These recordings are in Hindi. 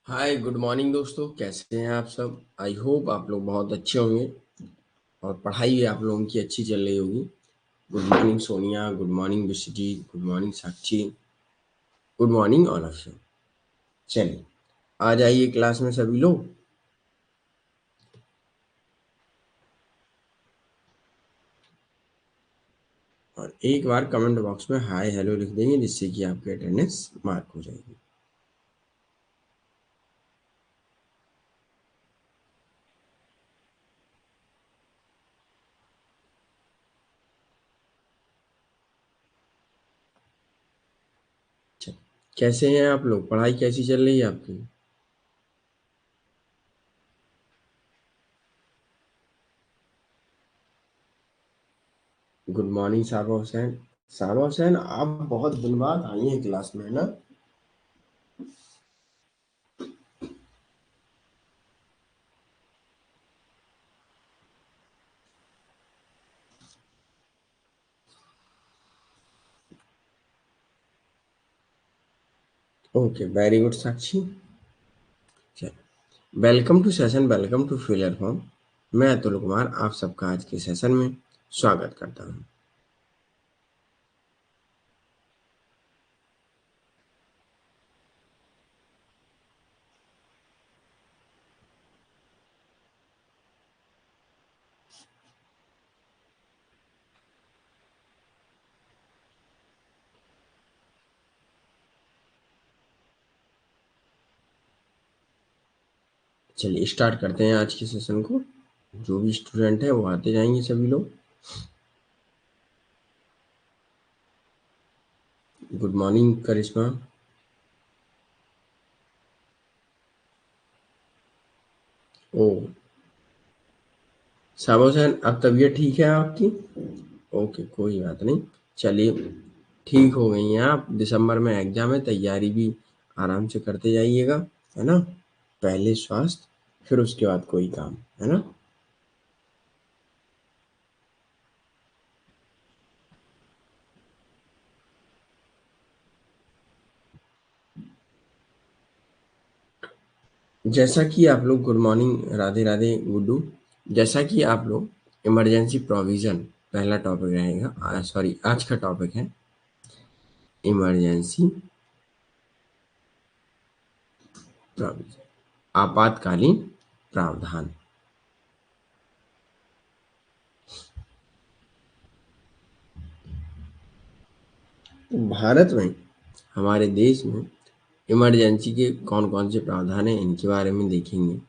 हाय गुड मॉर्निंग दोस्तों, कैसे हैं आप सब। आई होप आप लोग बहुत अच्छे होंगे और पढ़ाई भी आप लोगों की अच्छी चल रही होगी। Good morning Sonia, good morning विशजी, good morning Sakshi, good morning all of you. चलिए आ जाइए क्लास में सभी लोग। और एक बार कमेंट बॉक्स में हाय हेलो लिख देंगे, जिससे कि आपकी अटेंडेंस मार्क हो जाएगी। चलिए, कैसे हैं आप लोग, पढ़ाई कैसी चल रही है आपकी। गुड मॉर्निंग साबा हुसैन। साबा हुसैन, आप बहुत दिन बाद आई हैं क्लास में, है ना। Okay, very good Sakshi. Welcome to session, welcome to filler form. मैं अतुल कुमार आप सबका आज के सेशन में स्वागत करता हूं। चलिए स्टार्ट करते हैं आज के सेशन को। जो भी स्टूडेंट है वो आते जाएंगे सभी लोग। गुड मॉर्निंग करिश्मा। ओ साबा हुसैन, अब तबीयत ठीक है आपकी। ओके, कोई बात नहीं। चलिए, ठीक हो गई हैं आप। दिसंबर में एग्जाम है, तैयारी भी आराम से करते जाइएगा, है ना। पहले स्वास्थ्य, फिर उसके बाद कोई काम, है ना। जैसा कि आप लोग, गुड मॉर्निंग राधे राधे गुड्डू। जैसा कि आप लोग, इमरजेंसी प्रोविज़न पहला टॉपिक रहेगा। सॉरी, आज का टॉपिक है इमरजेंसी प्रोविज़न, आपातकालीन प्रावधान। भारत में, हमारे देश में इमरजेंसी के कौन-कौन से प्रावधान हैं, इनके बारे में देखेंगे।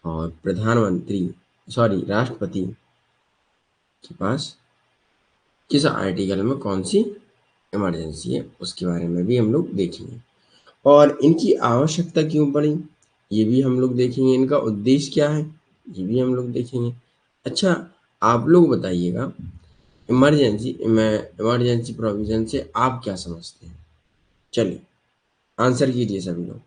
और प्रधानमंत्री, सॉरी राष्ट्रपति के पास किस आर्टिकल में कौन-सी इमरजेंसी है, उसके बारे में भी हम लोग देखेंगे। और इनकी आवश्यकता क्यों पड़ी, ये भी हम लोग देखेंगे। इनका उद्देश्य क्या है, ये भी हम लोग देखेंगे। अच्छा, आप लोग बताइएगा, इमरजेंसी प्रोविज़न से आप क्या समझते हैं? चलिए आंसर कीजिए सभी लोग।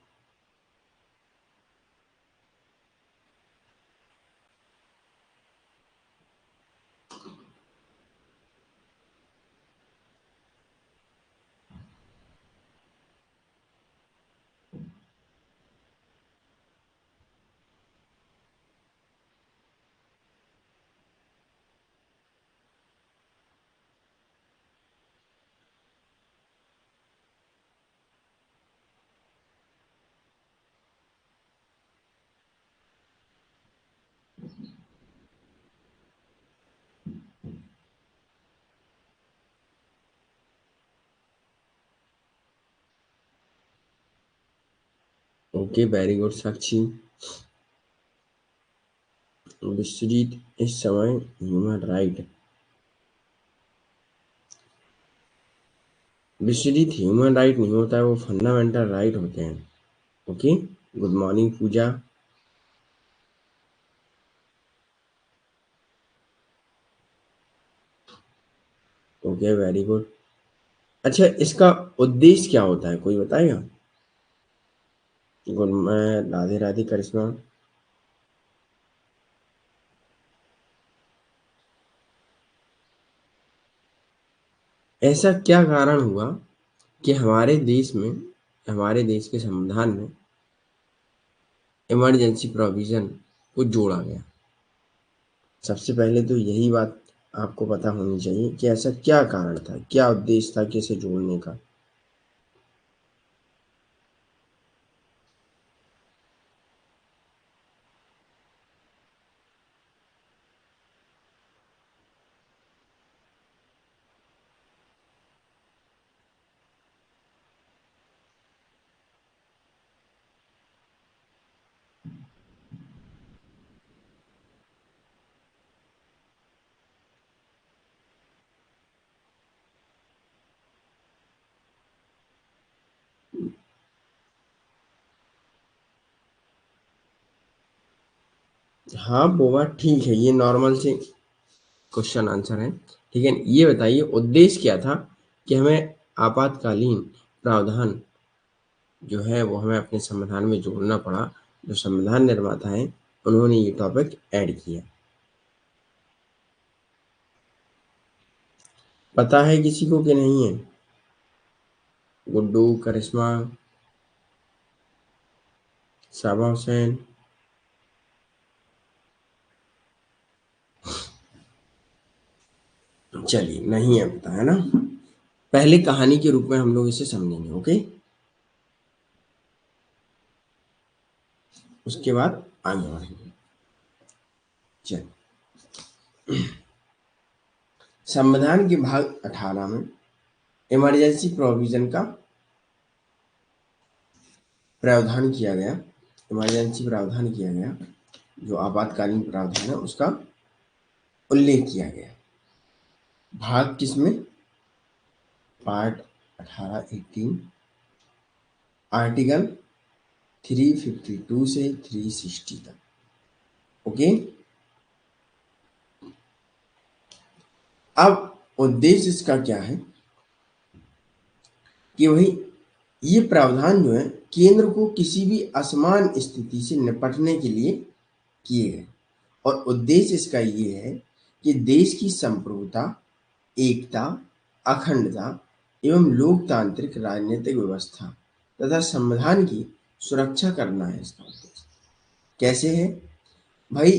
Okay, very good Sakshi. Vishwajeet, इस समय human right, Vishwajeet human right नहीं होता है, वो फंडामेंटल राइट होते हैं। Okay, good morning Pooja. Okay, very good. अच्छा, इसका उद्देश्य क्या होता है, कोई बताएगा? गुड, मैं राधे राधे करिश्मा। ऐसा क्या कारण हुआ कि हमारे देश में, हमारे देश के संविधान में इमरजेंसी प्रोविजन को जोड़ा गया? सबसे पहले तो यही बात आपको पता होनी चाहिए कि ऐसा क्या कारण था, क्या उद्देश्य था कि इसे जोड़ने का। हाँ, वो बात ठीक है, ये नॉर्मल से क्वेश्चन आंसर है। ठीक है, ये बताइए उद्देश्य क्या था कि हमें आपातकालीन प्रावधान जो है वो हमें अपने संविधान में जोड़ना पड़ा। जो संविधान निर्माता हैं उन्होंने ये टॉपिक ऐड किया। पता है किसी को कि नहीं है? गुड्डू, करिश्मा, साबा हुसैन। चलिए, नहीं है पता, है ना? पहले कहानी के रूप में हम लोग इसे समझेंगे। ओके, उसके बाद आगे बढ़ेंगे। चलिए, संविधान के भाग 18 में इमरजेंसी प्रोविजन का प्रावधान किया गया। इमरजेंसी प्रावधान किया गया, जो आपातकालीन प्रावधान है उसका उल्लेख किया गया। भाग किसमें? पार्ट 18, आर्टिकल 352 से 360 तक। ओके, अब उद्देश्य इसका क्या है कि वही ये प्रावधान जो है केंद्र को किसी भी असमान स्थिति से निपटने के लिए किए गए, और उद्देश्य इसका ये है कि देश की संप्रभुता, एकता, अखंडता एवं लोकतांत्रिक राजनीतिक व्यवस्था तथा संविधान की सुरक्षा करना है इसका उद्देश्य। कैसे है भाई?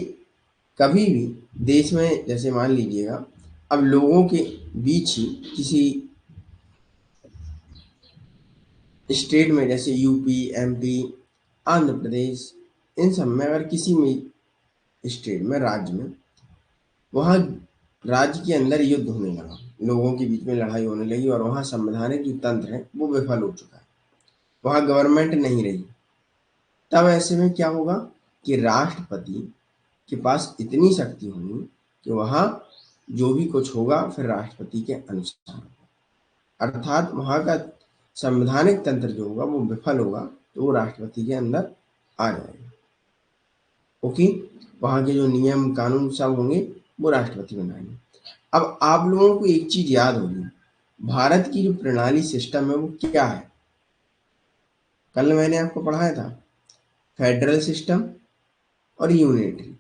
कभी भी देश में, जैसे मान लीजिएगा, अब लोगों के बीच ही किसी स्टेट में, जैसे यूपी, एमपी, आंध्र प्रदेश, इन सब में अगर किसी में स्टेट में, राज्य में, वहाँ राज्य के अंदर युद्ध होने लगा, लोगों के बीच में लड़ाई होने लगी और वहाँ संवैधानिक जो तंत्र है वो विफल हो चुका है, वहाँ गवर्नमेंट नहीं रही, तब ऐसे में क्या होगा कि राष्ट्रपति के पास इतनी शक्ति होगी कि वहाँ जो भी कुछ होगा फिर राष्ट्रपति के अनुसार, अर्थात वहाँ का संवैधानिक तंत्र जो होगा वो विफल होगा तो वो राष्ट्रपति के अंदर आ जाएगा। ओके, वहाँ के जो नियम कानून सब होंगे वो राष्ट्रपति बनाएंगे। अब आप लोगों को एक चीज याद होगी, भारत की जो प्रणाली सिस्टम है वो क्या है? कल मैंने आपको पढ़ाया था, फेडरल सिस्टम और यूनिटरी,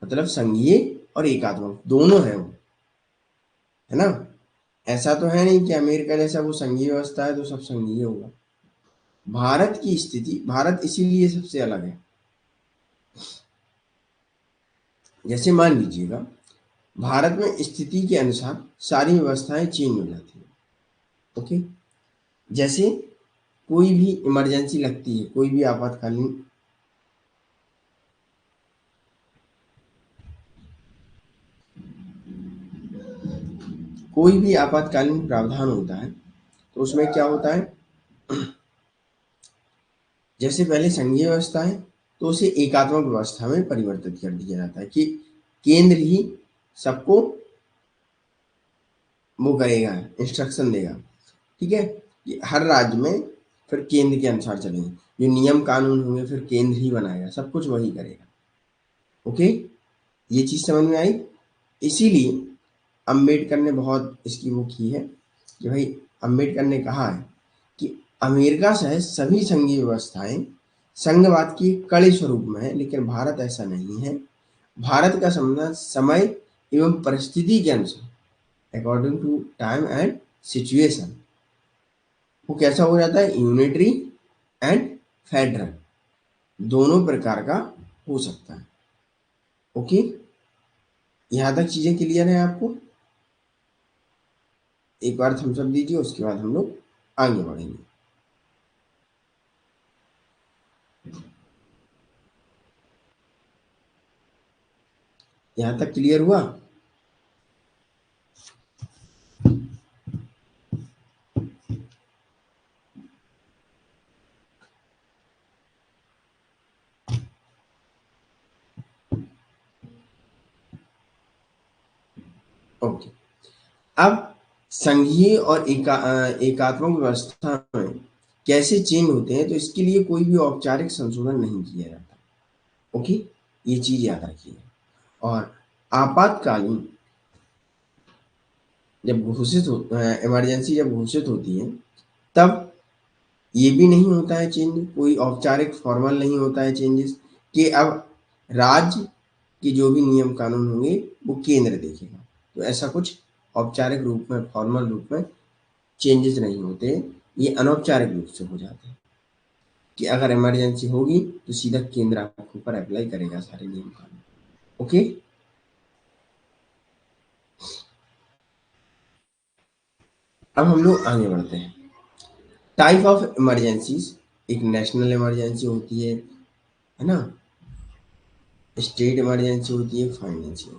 मतलब संघीय और एकात्मक दोनों है वो, है ना? ऐसा तो है नहीं कि अमेरिका जैसा वो संघीय व्यवस्था है तो सब संघीय होगा। भारत की स्थिति, भारत इसीलिए सबसे अलग है। जैसे मान लीजिएगा, भारत में स्थिति के अनुसार सारी व्यवस्थाएं चेंज हो जाती हैं। ओके, जैसे कोई भी इमरजेंसी लगती है, कोई भी आपातकालीन, कोई भी आपातकालीन प्रावधान होता है तो उसमें क्या होता है जैसे पहले संघीय व्यवस्था है तो उसे एकात्मक व्यवस्था में परिवर्तित कर दिया जाता है कि केंद्र ही सबको वो करेगा, इंस्ट्रक्शन देगा। ठीक है, कि हर राज्य में फिर केंद्र के अनुसार चलेंगे, जो नियम कानून होंगे फिर केंद्र ही बनाएगा, सब कुछ वही करेगा। ओके, ये चीज समझ में आई। इसीलिए अंबेडकर ने बहुत इसकी वो की है कि भाई, अंबेडकर ने कहा है कि अमेरिका सहित सभी संघीय व्यवस्थाएं संघवाद की कड़े स्वरूप में है, लेकिन भारत ऐसा नहीं है। भारत का संविधान समय एवं परिस्थिति के अनुसार, according to time and situation, वो कैसा हो जाता है, यूनिटरी एंड फेडरल, दोनों प्रकार का हो सकता है। ओके, यहां तक चीजें क्लियर है आपको? एक बार थम्स अप दीजिए, उसके बाद हम लोग आगे बढ़ेंगे। यहां तक क्लियर हुआ? ओके, अब संघीय और एकात्मक व्यवस्था में कैसे चेंज होते हैं, तो इसके लिए कोई भी औपचारिक संशोधन नहीं किया जाता। ओके, ये चीज याद रखिए। और आपातकालीन जब घोषित हो, इमरजेंसी जब घोषित होती है, तब ये भी नहीं होता है चेंज, कोई औपचारिक फॉर्मल नहीं होता है चेंजेस, कि अब राज्य के जो भी नियम कानून होंगे वो केंद्र देखेगा। तो ऐसा कुछ औपचारिक रूप में, फॉर्मल रूप में चेंजेस नहीं होते, ये अनौपचारिक रूप से हो जाते हैं कि अगर इमरजेंसी होगी तो सीधा केंद्र आपके ऊपर अप्लाई करेगा सारे नियम कानून। ओके, अब हम लोग आगे बढ़ते हैं। टाइप ऑफ इमरजेंसीज, एक नेशनल इमरजेंसी होती है ना, स्टेट इमरजेंसी होती है, फाइनेंशियल।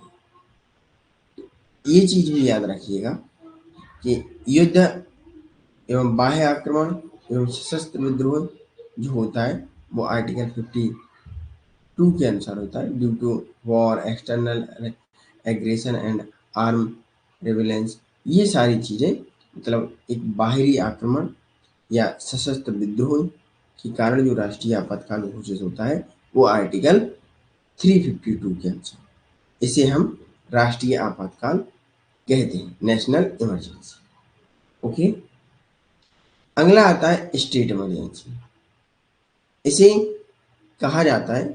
ये चीज भी याद रखिएगा कि युद्ध एवं बाह्य आक्रमण एवं सशस्त्र विद्रोह जो होता है वो आर्टिकल 52 के अनुसार होता है, due to war, external aggression and arm रेविलेंस। ये सारी चीजें, मतलब एक बाहरी आक्रमण या सशस्त्र विद्रोह के कारण जो राष्ट्रीय आपातकाल घोषित होता है वो आर्टिकल 352 के अनुसार, इसे हम राष्ट्रीय आपातकाल कहते हैं, नेशनल इमरजेंसी। ओके, अगला आता है स्टेट इमरजेंसी। इसे कहा जाता है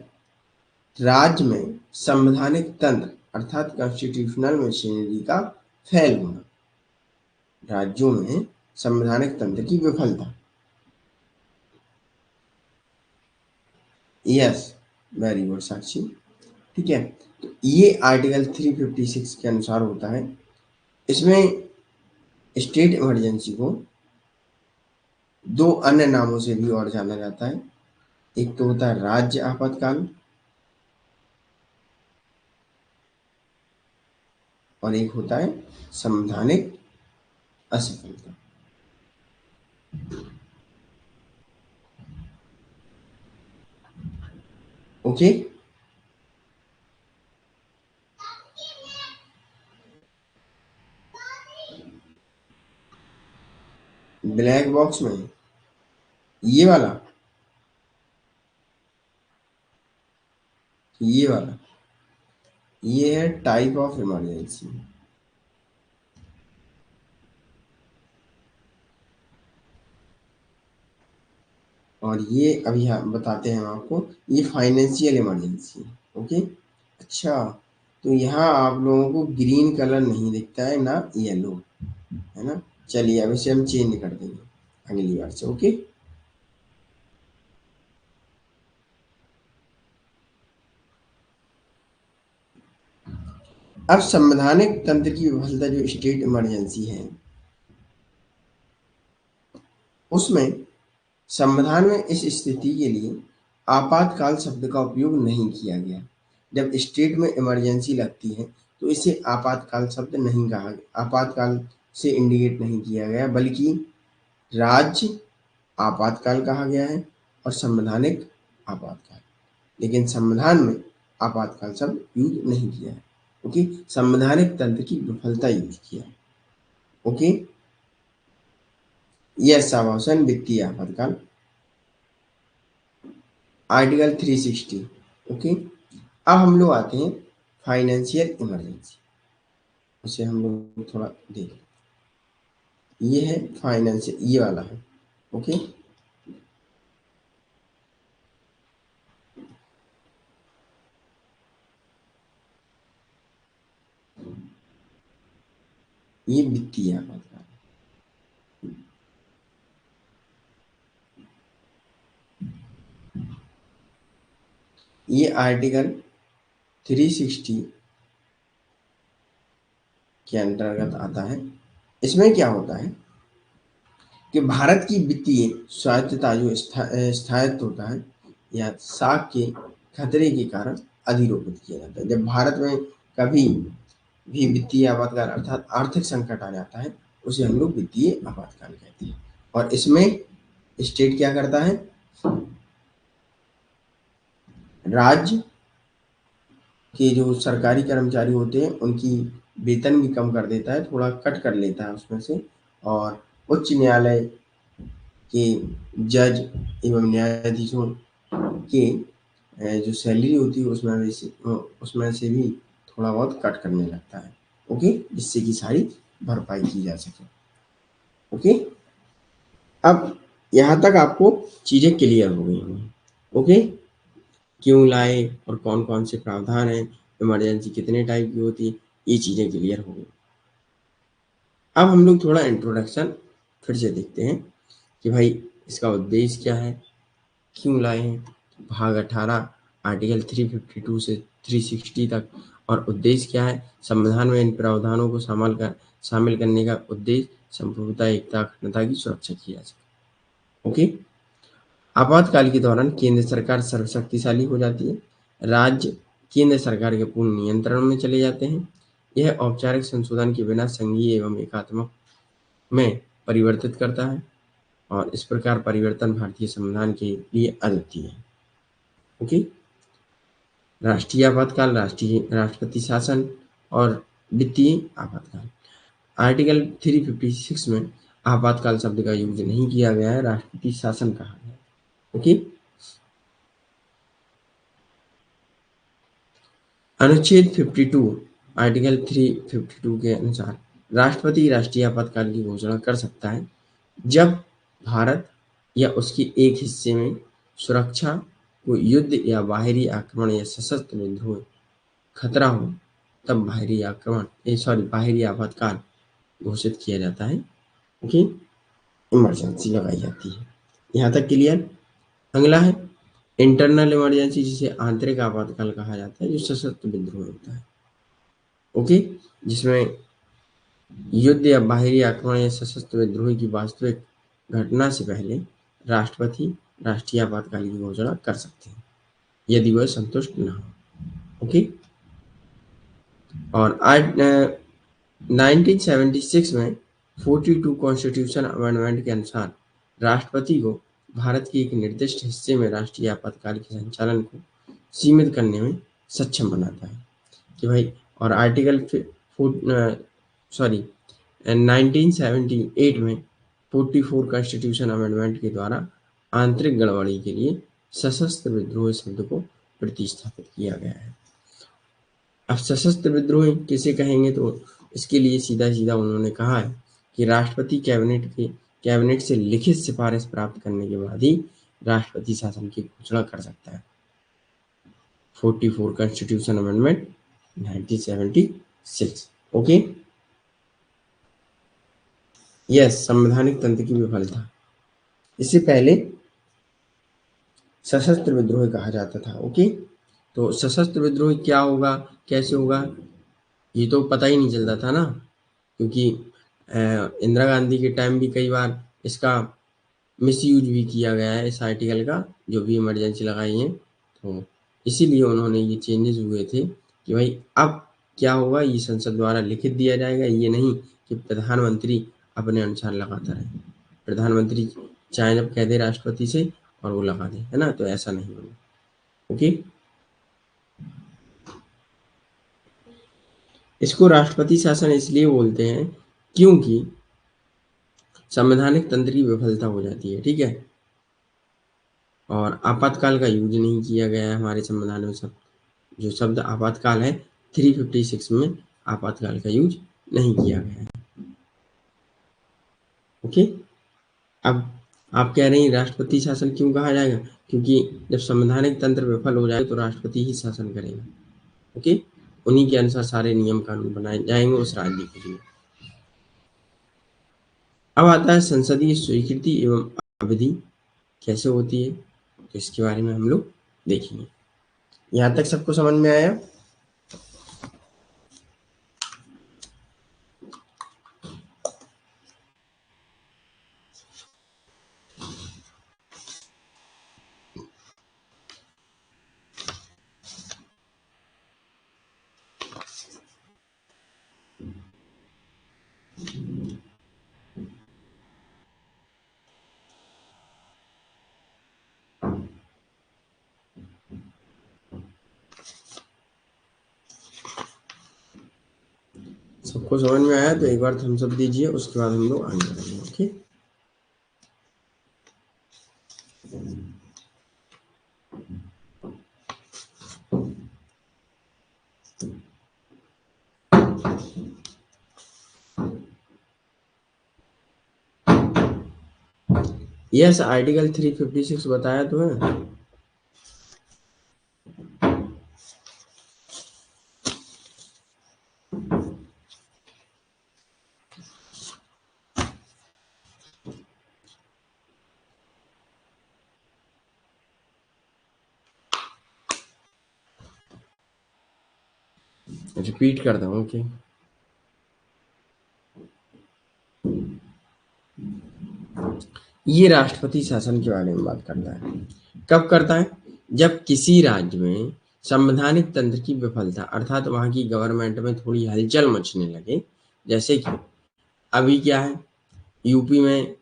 राज्य में संवैधानिक तंत्र अर्थात कॉन्स्टिट्यूशनल मशीनरी का फेल होना, राज्यों में संवैधानिक तंत्र की विफलता। यस, वेरी गुड साक्षी। ठीक है, तो ये आर्टिकल 356 के अनुसार होता है। इसमें स्टेट इमरजेंसी को दो अन्य नामों से भी और जाना जाता है। एक तो होता है राज्य आपातकाल और एक होता है संवैधानिक असफलता। ओके, ब्लैक बॉक्स में ये वाला, ये वाला, ये है टाइप ऑफ इमरजेंसी। और ये अभी हम बताते हैं आपको, ये फाइनेंशियल इमरजेंसी है। ओके, अच्छा, तो यहाँ आप लोगों को ग्रीन कलर नहीं दिखता है ना येलो, है ना। चलिए अब इसे हम चेंज कर देंगे अगली बार से। ओके, अब संवैधानिक तंत्र की विफलता जो स्टेट इमरजेंसी है, उसमें संविधान में इस स्थिति के लिए आपातकाल शब्द का उपयोग नहीं किया गया। जब स्टेट में इमरजेंसी लगती है तो इसे आपातकाल शब्द नहीं कहा, आपातकाल से इंडिकेट नहीं किया गया, बल्कि राज्य आपातकाल कहा गया है और संवैधानिक आपातकाल। लेकिन संविधान में आपातकाल शब्द यूज नहीं किया है। ओके, संवैधानिक तंत्र की विफलता यूज किया है। ओके, यस ऑप्शन वित्तीय आपातकाल, आर्टिकल 360। ओके, अब हम लोग आते हैं फाइनेंशियल इमरजेंसी, उसे हम लोग थोड़ा देख, ये है फाइनेंशियल, ये वाला है। ओके, ये वित्तीय आपातकाल। ये आर्टिकल 360 के अंतर्गत आता है। इसमें क्या होता है कि भारत की वित्तीय स्वायत्तता जो स्थायित्व होता है या साख के खतरे के कारण अधिरोपित किया जाता है। जब भारत में कभी भी वित्तीय आपातकाल अर्थात आर्थिक संकट आ जाता है, उसे हम लोग वित्तीय आपातकाल कहते हैं। और इसमें स्टेट क्या करता है, राज्य के जो सरकारी कर्मचारी होते हैं उनकी वेतन भी कम कर देता है, थोड़ा कट कर लेता है उसमें से, और उच्च न्यायालय के जज एवं न्यायाधीशों के जो सैलरी होती है उसमें से भी थोड़ा बहुत कट करने लगता है। ओके, जिससे कि सारी भरपाई की जा सके। ओके, अब यहाँ तक आपको चीजें क्लियर हो गई होंगी। ओके, क्यों लाए और कौन कौन से प्रावधान हैं, इमरजेंसी कितने टाइप की होती है, ये चीजें क्लियर हो गई। अब हम लोग थोड़ा इंट्रोडक्शन फिर से देखते हैं कि भाई इसका उद्देश्य क्या है, क्यों लाए हैं। भाग 18 आर्टिकल 352 से 360 तक, और उद्देश्य क्या है, संविधान में इन प्रावधानों को शामिल करने का उद्देश्य संप्रभुता, एकता, अखंडता की सुरक्षा की जा सके। ओके, आपातकाल के दौरान केंद्र सरकार सर्वशक्तिशाली हो जाती है, राज्य केंद्र सरकार के पूर्ण नियंत्रण में चले जाते हैं। यह औपचारिक संशोधन के बिना संघीय एवं एकात्मक में परिवर्तित करता है, और इस प्रकार परिवर्तन भारतीय संविधान के लिए अद्वितीय है। ओके, राष्ट्रीय आपातकाल, राष्ट्रपति शासन और वित्तीय आपातकाल। आर्टिकल 356 में आपातकाल शब्द का यूज नहीं किया गया है, राष्ट्रपति शासन कहा गया है। ओके, अनुच्छेद 52 आर्टिकल 352 के अनुसार राष्ट्रपति राष्ट्रीय आपातकाल की घोषणा कर सकता है जब भारत या उसके एक हिस्से में सुरक्षा को युद्ध या बाहरी आक्रमण या सशस्त्र विद्रोह खतरा हो, तब बाहरी आपातकाल घोषित किया जाता है। ओके, इमरजेंसी लगाई जाती है। यहाँ तक क्लियर। अगला है इंटरनल इमरजेंसी, जिसे आंतरिक आपातकाल कहा जाता है, जो सशस्त्र विद्रोह होता है। ओके, जिसमें युद्ध या बाहरी आक्रमण या सशस्त्र विद्रोह की वास्तविक घटना से पहले राष्ट्रपति राष्ट्रीय आपातकाल की घोषणा कर सकते हैं यदि वह संतुष्ट न हो। ओके, और आज 1976 में 42 कॉन्स्टिट्यूशन अमेंडमेंट के अनुसार राष्ट्रपति को भारत के एक निर्दिष्ट हिस्से में राष्ट्रीय आपातकाल के संचालन को सीमित करने में सक्षम बनाता है कि भाई, और आर्टिकल 1978 में 44 कॉन्स्टिट्यूशन अमेंडमेंट के द्वारा आंतरिक गड़बड़ी के लिए सशस्त्र विद्रोह शब्द को प्रतिस्थापित किया गया है। अब सशस्त्र विद्रोह किसे कहेंगे, तो इसके लिए सीधा सीधा उन्होंने कहा है कि राष्ट्रपति कैबिनेट से लिखित सिफारिश प्राप्त करने के बाद ही राष्ट्रपति शासन की घोषणा कर सकता है। 44 कॉन्स्टिट्यूशन अमेंडमेंट 1976। ओके, यस, संवैधानिक तंत्र की विफलता। इससे पहले सशस्त्र विद्रोह कहा जाता था। ओके, तो सशस्त्र विद्रोह क्या होगा, कैसे होगा, ये तो पता ही नहीं चलता था ना, क्योंकि इंदिरा गांधी के टाइम भी कई बार इसका मिसयूज भी किया गया है, इस आर्टिकल का, जो भी इमरजेंसी लगाई है। तो इसीलिए उन्होंने ये चेंजेस हुए थे कि भाई अब क्या होगा, ये संसद द्वारा लिखित दिया जाएगा, ये नहीं कि प्रधानमंत्री अपने अनुसार लगाता रहे। प्रधानमंत्री चाहे जब कह दे राष्ट्रपति से, और वो लगा दें, है ना, तो ऐसा नहीं होगा। ओके, इसको राष्ट्रपति शासन इसलिए बोलते हैं क्योंकि संवैधानिक तंत्र की विफलता हो जाती है, ठीक है। और आपातकाल का यूज नहीं किया गया है हमारे संविधान में। सब जो शब्द आपातकाल है 356 में आपातकाल का यूज नहीं किया गया है। ओके, अब आप कह रहे हैं राष्ट्रपति शासन क्यों कहा जाएगा, क्योंकि जब संवैधानिक तंत्र विफल हो जाए तो राष्ट्रपति ही शासन करेगा। ओके, उन्हीं के अनुसार सारे नियम कानून बनाए जाएंगे उस राज्य के लिए। अब आता है संसदीय स्वीकृति एवं अवधि कैसे होती है, तो इसके बारे में हम लोग देखेंगे। यहाँ तक सबको समझ में आया? सबको समझ में आया तो एक बार थम्स अप दीजिए, उसके बाद हम लोग आगे बढ़ेंगे। ओके, यस, आर्टिकल 356 बताया तो है। रिपीट करता हूँ। ओके, ये राष्ट्रपति शासन के बारे में बात करता है। कब करता है? जब किसी राज्य में संवैधानिक तंत्र की विफलता अर्थात वहां की गवर्नमेंट में थोड़ी हलचल मचने लगे। जैसे कि अभी क्या है, यूपी में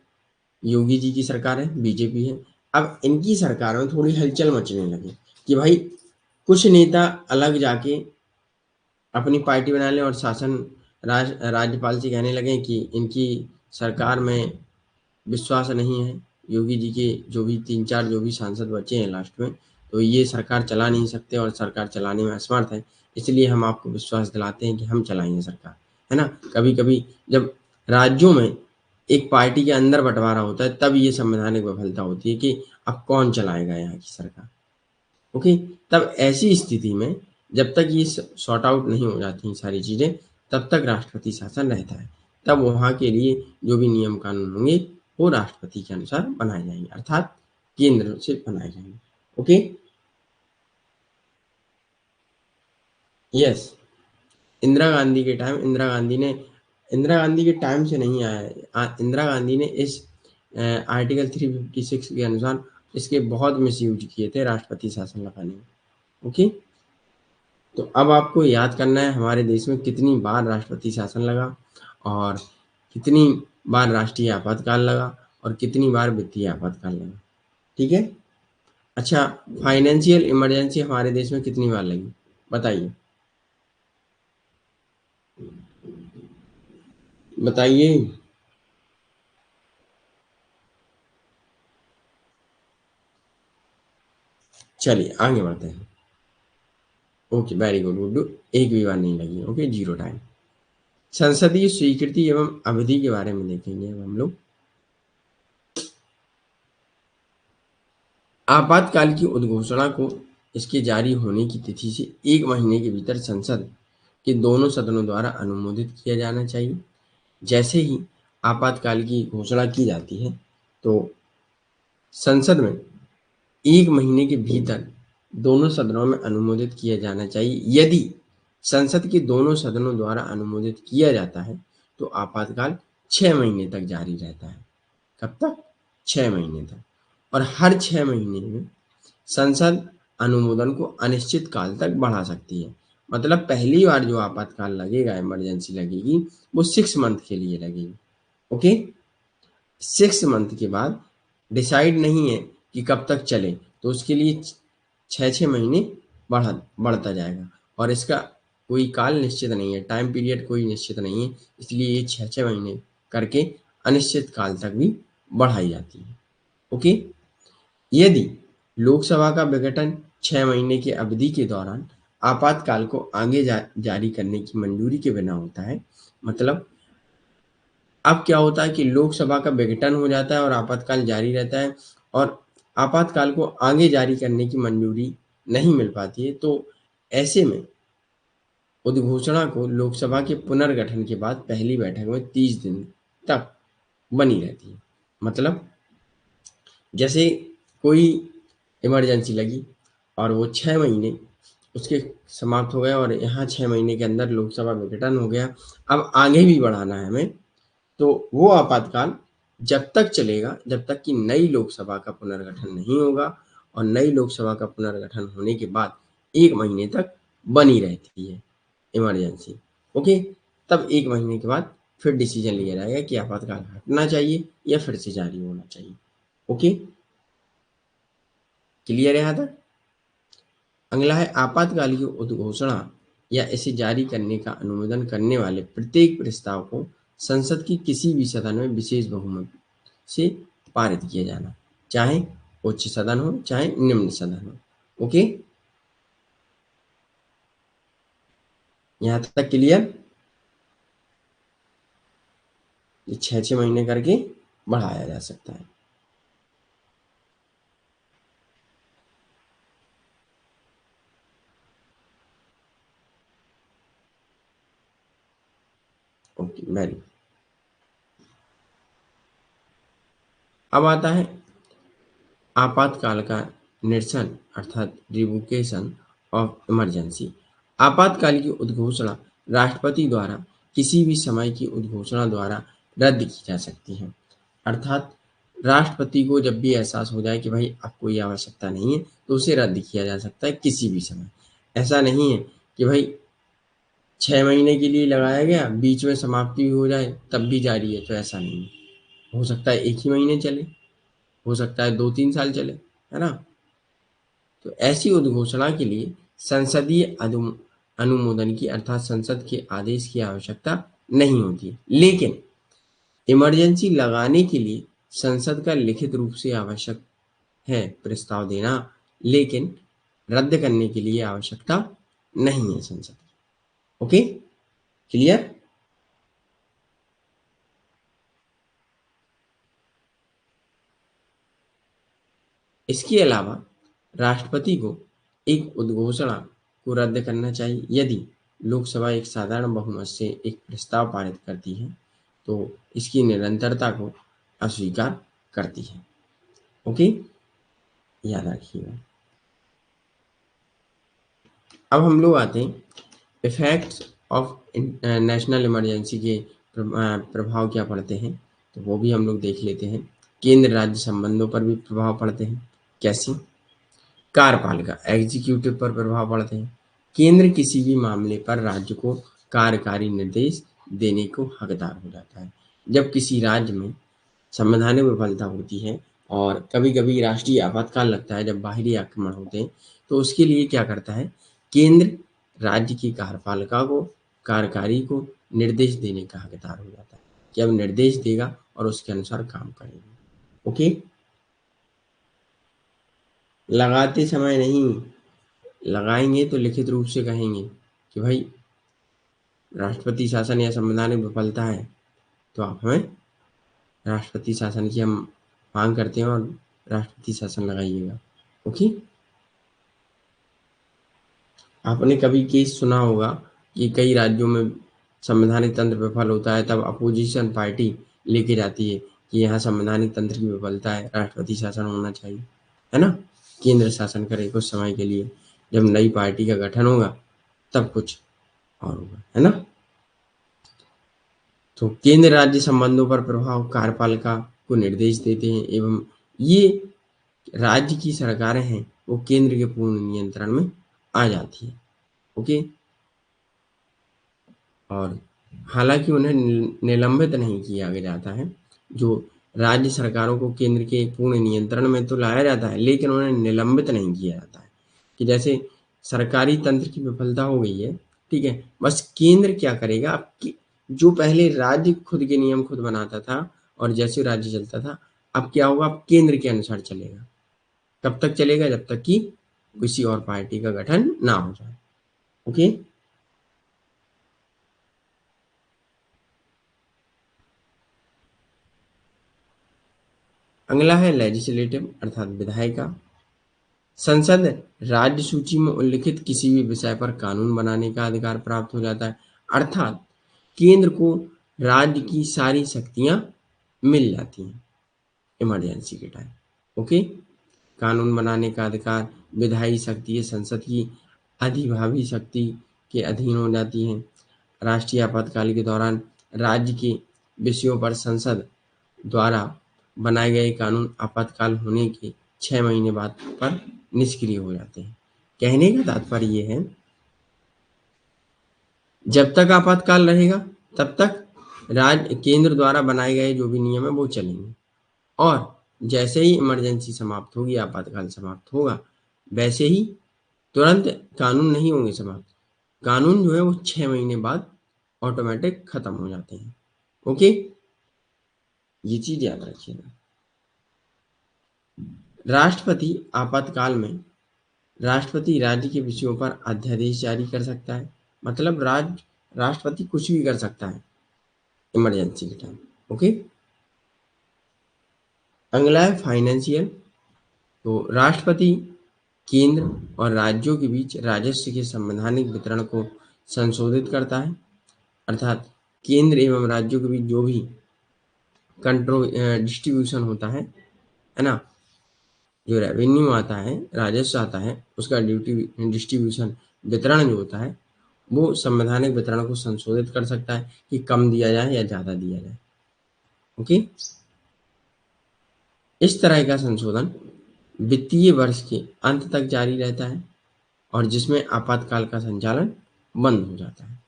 योगी जी की सरकार है, बीजेपी है। अब इनकी सरकार में थोड़ी हलचल मचने लगी कि भाई कुछ नेता अलग जाके अपनी पार्टी बना लें और शासन राज्यपाल से कहने लगे कि इनकी सरकार में विश्वास नहीं है। योगी जी के जो भी 3-4 जो भी सांसद बचे हैं लास्ट में, तो ये सरकार चला नहीं सकते और सरकार चलाने में असमर्थ है। इसलिए हम आपको विश्वास दिलाते हैं कि हम चलाएंगे सरकार, है ना। कभी कभी जब राज्यों में एक पार्टी के अंदर बंटवारा होता है तब ये संवैधानिक विफलता होती है कि अब कौन चलाएगा यहाँ की सरकार। ओके, तब ऐसी स्थिति में जब तक ये सॉर्ट आउट नहीं हो जाती सारी चीजें, तब तक राष्ट्रपति शासन रहता है। तब वहां के लिए जो भी नियम कानून होंगे वो राष्ट्रपति के अनुसार बनाए जाएंगे, अर्थात केंद्र से बनाए जाएंगे। ओके, यस, इंदिरा गांधी के टाइम से नहीं आया है। इंदिरा गांधी ने इस आर्टिकल 356 के अनुसार इसके बहुत मिसयूज किए थे राष्ट्रपति शासन लगाने में। ओके, तो अब आपको याद करना है हमारे देश में कितनी बार राष्ट्रपति शासन लगा और कितनी बार राष्ट्रीय आपातकाल लगा और कितनी बार वित्तीय आपातकाल लगा। ठीक है, अच्छा, फाइनेंशियल इमरजेंसी हमारे देश में कितनी बार लगी बताइए, बताइए। चलिए आगे बढ़ते हैं। ओके, वेरी गुड गुड्डू, एक भी बार नहीं लगी। Okay, 0 time. संसदीय स्वीकृति एवं अवधि के बारे में देखेंगे अब हम लोग। आपातकाल की उद्घोषणा को इसके जारी होने की तिथि से 1 महीने के भीतर संसद के दोनों सदनों द्वारा अनुमोदित किया जाना चाहिए। जैसे ही आपातकाल की घोषणा की जाती है तो संसद में 1 महीने के भीतर दोनों सदनों में अनुमोदित किया जाना चाहिए। यदि संसद के दोनों सदनों द्वारा अनुमोदित किया जाता है तो आपातकाल 6 महीने तक जारी रहता है। कब तक? 6 महीने तक। और हर 6 महीने में संसद अनुमोदन को अनिश्चित काल तक बढ़ा सकती है। मतलब पहली बार जो आपातकाल लगेगा, इमरजेंसी लगेगी, वो 6 मंथ के लिए लगेगी। ओके, 6 मंथ के बाद डिसाइड नहीं है कि कब तक चले, तो उसके लिए 6-6 महीने बढ़ता जाएगा और इसका कोई काल निश्चित नहीं है, टाइम पीरियड कोई निश्चित नहीं है, इसलिए ये 6-6 महीने करके अनिश्चित काल तक भी बढ़ाई जाती है। ओके, यदि लोकसभा का विघटन 6 महीने की अवधि के दौरान आपातकाल को आगे जारी करने की मंजूरी के बिना होता है, मतलब अब क्या होता है कि लोकसभा का विघटन हो जाता है और आपातकाल जारी रहता है और आपातकाल को आगे जारी करने की मंजूरी नहीं मिल पाती है, तो ऐसे में उद्घोषणा को लोकसभा के पुनर्गठन के बाद पहली बैठक में 30 दिन तक बनी रहती है। मतलब जैसे कोई इमरजेंसी लगी और वो 6 महीने उसके समाप्त हो गए और यहाँ 6 महीने के अंदर लोकसभा विघटन हो गया, अब आगे भी बढ़ाना है हमें, तो वो आपातकाल जब तक चलेगा जब तक कि नई लोकसभा का पुनर्गठन नहीं होगा और नई लोकसभा का पुनर्गठन होने के बाद 1 महीने तक बनी रहती है इमरजेंसी। ओके, तब 1 महीने के बाद फिर डिसीजन लिया जाएगा कि आपातकाल हटना चाहिए या फिर से जारी होना चाहिए। ओके, क्लियर है यहाँ तक? अगला है आपातकाल की उद्घोषणा या इसे जारी करने का अनुमोदन करने वाले प्रत्येक प्रस्ताव को संसद की किसी भी सदन में विशेष बहुमत से पारित किया जाना, चाहे उच्च सदन हो चाहे निम्न सदन हो। ओके, यहाँ तक क्लियर? ये 6-6 महीने करके बढ़ाया जा सकता है। Okay, very. अब आता है आपातकाल का निरसन अर्थात रिवोकेशन ऑफ इमरजेंसी। आपातकाल की उद्घोषणा राष्ट्रपति द्वारा किसी भी समय की उद्घोषणा द्वारा रद्द की जा सकती है। अर्थात राष्ट्रपति को जब भी एहसास हो जाए कि भाई अब कोई आवश्यकता नहीं है, तो उसे रद्द किया जा सकता है किसी भी समय। ऐसा नहीं है कि भाई 6 महीने के लिए लगाया गया, बीच में समाप्ति हो जाए तब भी जारी है, तो ऐसा नहीं है। हो सकता है 1 ही महीने चले, हो सकता है 2-3 साल चले, है ना? तो ऐसी उद्घोषणा के लिए संसदीय अनुमोदन की अर्थात संसद के आदेश की आवश्यकता नहीं होती, लेकिन इमरजेंसी लगाने के लिए संसद का लिखित रूप से आवश्यक है प्रस्ताव देना, लेकिन रद्द करने के लिए आवश्यकता नहीं है संसद की। Okay, clear? इसके अलावा राष्ट्रपति को एक उद्घोषणा को रद्द करना चाहिए यदि लोकसभा एक साधारण बहुमत से एक प्रस्ताव पारित करती है, तो इसकी निरंतरता को अस्वीकार करती है। ओके, याद रखिएगा। अब हम लोग आते हैं इफेक्ट्स ऑफ नेशनल इमरजेंसी के प्रभाव क्या पड़ते हैं, तो वो भी हम लोग देख लेते हैं। केंद्र राज्य संबंधों पर भी प्रभाव पड़ते हैं। कैसे? कार्यपालिका एग्जीक्यूटिव पर प्रभाव पड़ते हैं। केंद्र किसी भी मामले पर राज्य को कार्यकारी निर्देश देने को हकदार हो जाता है। जब किसी राज्य में संवैधानिक विफलता होती है और कभी-कभी राष्ट्रीय आपातकाल लगता है, जब बाहरी आक्रमण होते हैं, तो उसके लिए क्या करता है, केंद्र राज्य की कार्यपालिका को, कार्यकारी को निर्देश देने का हकदार हो जाता है कि अब निर्देश देगा और उसके अनुसार काम करेगा। ओके, लगाते समय नहीं, लगाएंगे तो लिखित रूप से कहेंगे कि भाई राष्ट्रपति शासन या संवैधानिक विफलता है, तो आप हमें राष्ट्रपति शासन की हम मांग करते हैं और राष्ट्रपति शासन लगाइएगा। ओके, आपने कभी केस सुना होगा कि कई राज्यों में संवैधानिक तंत्र विफल होता है, तब अपोजिशन पार्टी लेके जाती है कि यहाँ संवैधानिक तंत्र की विफलता है, राष्ट्रपति शासन होना चाहिए, है ना? केंद्र शासन करे कुछ समय के लिए, जब नई पार्टी का गठन होगा तब कुछ और होगा, है ना? तो केंद्र राज्य संबंधों पर प्रभाव कार्यपालिका को निर्देश देते हैं एवं ये राज्य की सरकारें हैं वो केंद्र के पूर्ण नियंत्रण में आ जाती है। ओके, और हालांकि उन्हें निलंबित नहीं किया जाता है, जो राज्य सरकारों को केंद्र के पूर्ण नियंत्रण में तो लाया जाता है, लेकिन उन्हें निलंबित नहीं किया जाता है कि जैसे सरकारी तंत्र की विफलता हो गई है, ठीक है, बस केंद्र क्या करेगा, अब जो पहले राज्य खुद के नियम खुद बनाता था और जैसे राज्य चलता था, अब क्या होगा, अब केंद्र के अनुसार चलेगा। कब तक चलेगा, जब तक कि किसी और पार्टी का गठन ना हो जाए। ओके, अगला है लेजिस्लेटिव अर्थात विधायिका। संसद राज्य सूची में उल्लिखित किसी भी विषय पर कानून बनाने का अधिकार प्राप्त हो जाता है, अर्थात केंद्र को राज्य की सारी शक्तियां मिल जाती हैं इमरजेंसी के टाइम। ओके, कानून बनाने का अधिकार, विधायी शक्ति संसद की अधिभावी शक्ति के अधीन हो जाती है। राष्ट्रीय आपातकाल के दौरान राज्य के विषयों पर संसद द्वारा बनाए गए कानून आपातकाल होने के 6 महीने बाद पर निष्क्रिय हो जाते हैं। कहने का तात्पर्य ये है, जब तक आपातकाल रहेगा तब तक राज्य केंद्र द्वारा बनाए गए जो भी नियम है वो चलेंगे, और जैसे ही इमरजेंसी समाप्त होगी, आपातकाल समाप्त होगा, वैसे ही तुरंत कानून नहीं होंगे समाप्त, कानून जो है वो 6 महीने बाद ऑटोमेटिक खत्म हो जाते हैं। ओके, ये चीज याद रखिएगा। राष्ट्रपति आपातकाल में राष्ट्रपति राज्य के विषयों पर अध्यादेश जारी कर सकता है, मतलब राष्ट्रपति कुछ भी कर सकता है इमरजेंसी के टाइम। ओके, अगला है फाइनेंशियल। तो राष्ट्रपति केंद्र और राज्यों के बीच राजस्व के संवैधानिक वितरण को संशोधित करता है, अर्थात केंद्र एवं राज्यों के बीच जो भी कंट्रोल डिस्ट्रीब्यूशन होता है ना, जो रेवेन्यू आता है, राजस्व आता है, उसका ड्यूटी डिस्ट्रीब्यूशन वितरण जो होता है, वो संवैधानिक वितरण को संशोधित कर सकता है कि कम दिया जाए या ज़्यादा दिया जाए। ओके, इस तरह का संशोधन वित्तीय वर्ष के अंत तक जारी रहता है और जिसमें आपातकाल का संचालन बंद हो जाता है।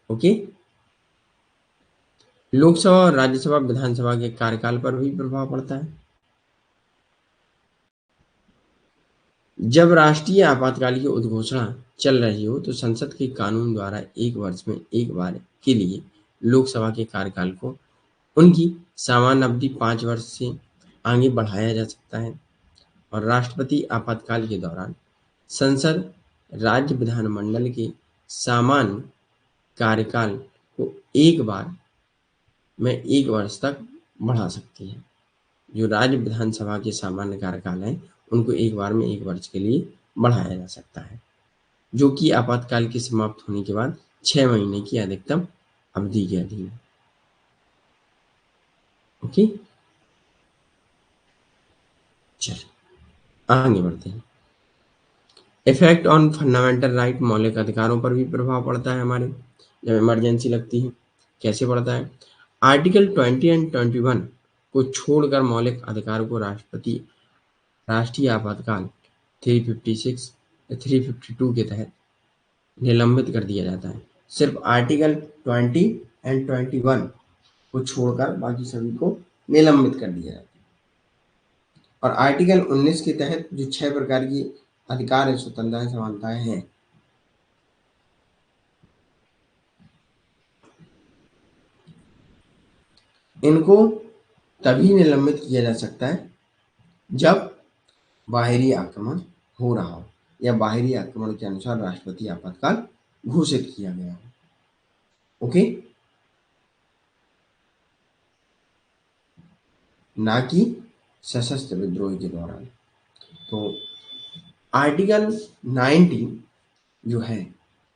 ओके, लोकसभा और राज्यसभा विधानसभा के कार्यकाल पर भी प्रभाव पड़ता है। जब राष्ट्रीय आपातकाल की उद्घोषणा चल रही हो तो संसद के कानून द्वारा एक वर्ष में एक बार के लिए लोकसभा के कार्यकाल को उनकी सामान्य अवधि 5 वर्ष से आगे बढ़ाया जा सकता है, और राष्ट्रपति आपातकाल के दौरान संसद राज्य विधानमंडल के सामान्य कार्यकाल को एक बार में 1 वर्ष तक बढ़ा सकती है। जो राज्य विधानसभा के सामान्य कार्यकाल हैं, उनको एक बार में 1 वर्ष के लिए बढ़ाया जा सकता है, जो कि आपातकाल के समाप्त होने के बाद 6 महीने की अधिकतम अवधि के अधीन है। ओके, चलिए आगे बढ़ते हैं। इफेक्ट ऑन फंडामेंटल राइट, मौलिक अधिकारों पर भी प्रभाव पड़ता है हमारे, जब इमरजेंसी लगती है। कैसे पड़ता है? आर्टिकल 20 एंड 21 को छोड़कर मौलिक अधिकारों को राष्ट्रपति राष्ट्रीय आपातकाल 356 352 के तहत निलंबित कर दिया जाता है। सिर्फ आर्टिकल 20 एंड 21 को छोड़कर बाकी सभी को निलंबित कर दिया जाता है। और आर्टिकल 19 के तहत जो 6 प्रकार की अधिकार है, स्वतंत्रताएं, समानताएं हैं, इनको तभी निलंबित किया जा सकता है जब बाहरी आक्रमण हो रहा हो या बाहरी आक्रमण के अनुसार राष्ट्रपति आपातकाल घोषित किया गया हो। ओके, ना कि सशस्त्र विद्रोह के दौरान। तो आर्टिकल 19 जो है,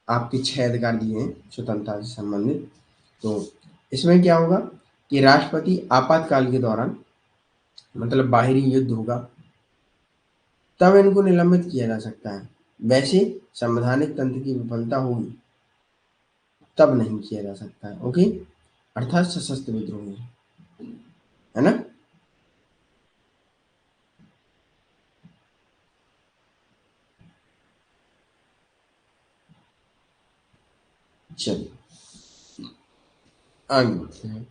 आपके 6 अधिकार दिए हैं स्वतंत्रता से संबंधित। तो इसमें क्या होगा कि राष्ट्रपति आपातकाल के दौरान, मतलब बाहरी युद्ध होगा, तब इनको निलंबित किया जा सकता है। वैसे संवैधानिक तंत्र की विफलता होगी तब नहीं किया जा सकता है। ओके, अर्थात सशस्त्र विद्रोह, है ना। चलिए आगे बढ़ते हैं।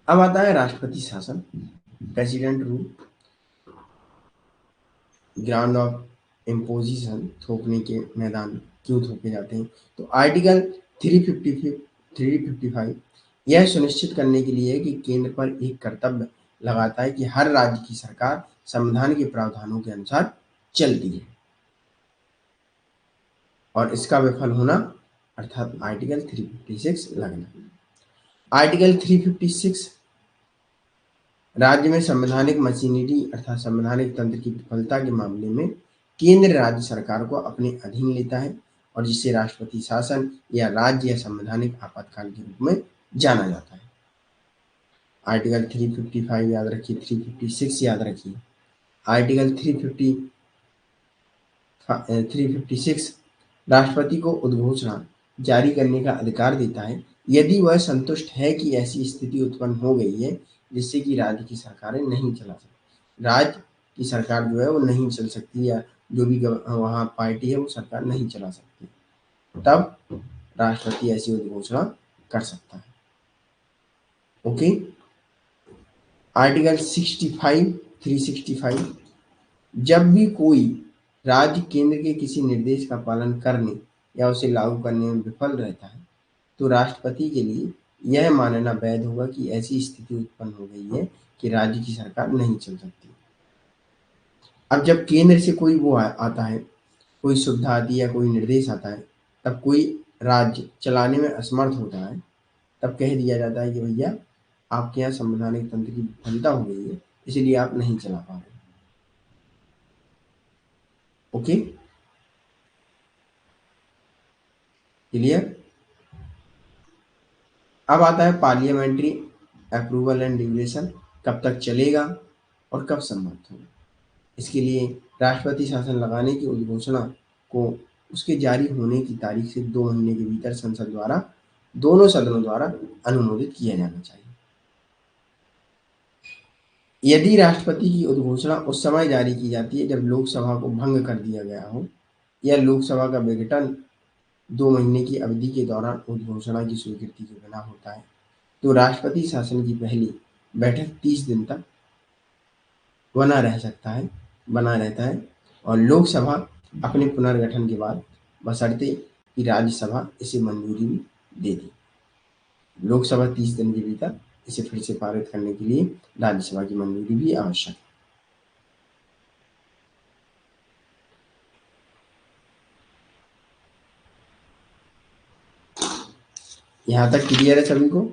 अब आता है राष्ट्रपति शासन, president rule, ground of imposition, थोपने के मैदान क्यों थोपे जाते हैं। तो आर्टिकल 355 यह सुनिश्चित करने के लिए है कि केंद्र पर एक कर्तव्य लगाता है कि हर राज्य की सरकार संविधान के प्रावधानों के अनुसार चलती है, और इसका विफल होना अर्थात आर्टिकल 356 लगना। आर्टिकल 356 राज्य में संवैधानिक मशीनरी अर्थात संवैधानिक तंत्र की विफलता के मामले में केंद्र राज्य सरकार को अपने अधीन लेता है, और जिसे राष्ट्रपति शासन या राज्य या संवैधानिक आपातकाल के रूप में जाना जाता है। आर्टिकल 355 याद रखिए, 356 याद रखिए। आर्टिकल 356 राष्ट्रपति को उद्घोषणा जारी करने का अधिकार देता है यदि वह संतुष्ट है कि ऐसी स्थिति उत्पन्न हो गई है जिससे कि राज्य की सरकारें नहीं चला सकती, राज्य की सरकार जो है वो नहीं चल सकती, या जो भी वहाँ पार्टी है वो सरकार नहीं चला सकती, तब राष्ट्रपति ऐसी उद्घोषणा कर सकता है। ओके। आर्टिकल 365 जब भी कोई राज्य केंद्र के किसी निर्देश का पालन करने या उसे लागू करने में विफल रहता है तो राष्ट्रपति के लिए यह मानना वैध होगा कि ऐसी स्थिति उत्पन्न हो गई है कि राज्य की सरकार नहीं चल सकती। अब जब केंद्र से कोई आता है, कोई सुविधा आती है या कोई निर्देश आता है, तब कोई राज्य चलाने में असमर्थ होता है, तब कह दिया जाता है कि भैया आपके यहाँ संवैधानिक तंत्र की विफलता हो गई है, इसलिए आप नहीं चला पा रहे। Okay, clear. अब आता है पार्लियामेंट्री अप्रूवल एंड ड्यूरेशन, कब तक चलेगा और कब समाप्त होगा। इसके लिए राष्ट्रपति शासन लगाने की उद्घोषणा को उसके जारी होने की तारीख से 2 महीने के भीतर संसद द्वारा दोनों सदनों द्वारा अनुमोदित किया जाना चाहिए। यदि राष्ट्रपति की उद्घोषणा उस समय जारी की जाती है जब लोकसभा को भंग कर दिया गया हो, या लोकसभा का विघटन 2 महीने की अवधि के दौरान उद्घोषणा की स्वीकृति के बिना होता है, तो राष्ट्रपति शासन की पहली बैठक 30 दिन तक बना रहता है, और लोकसभा अपने पुनर्गठन के बाद बशर्ते कि राज्यसभा इसे मंजूरी भी दे दी। लोकसभा 30 दिन के भीतर इसे फिर से पारित करने के लिए राज्यसभा की मंजूरी भी आवश्यक है। यहाँ तक क्लियर है सभी को?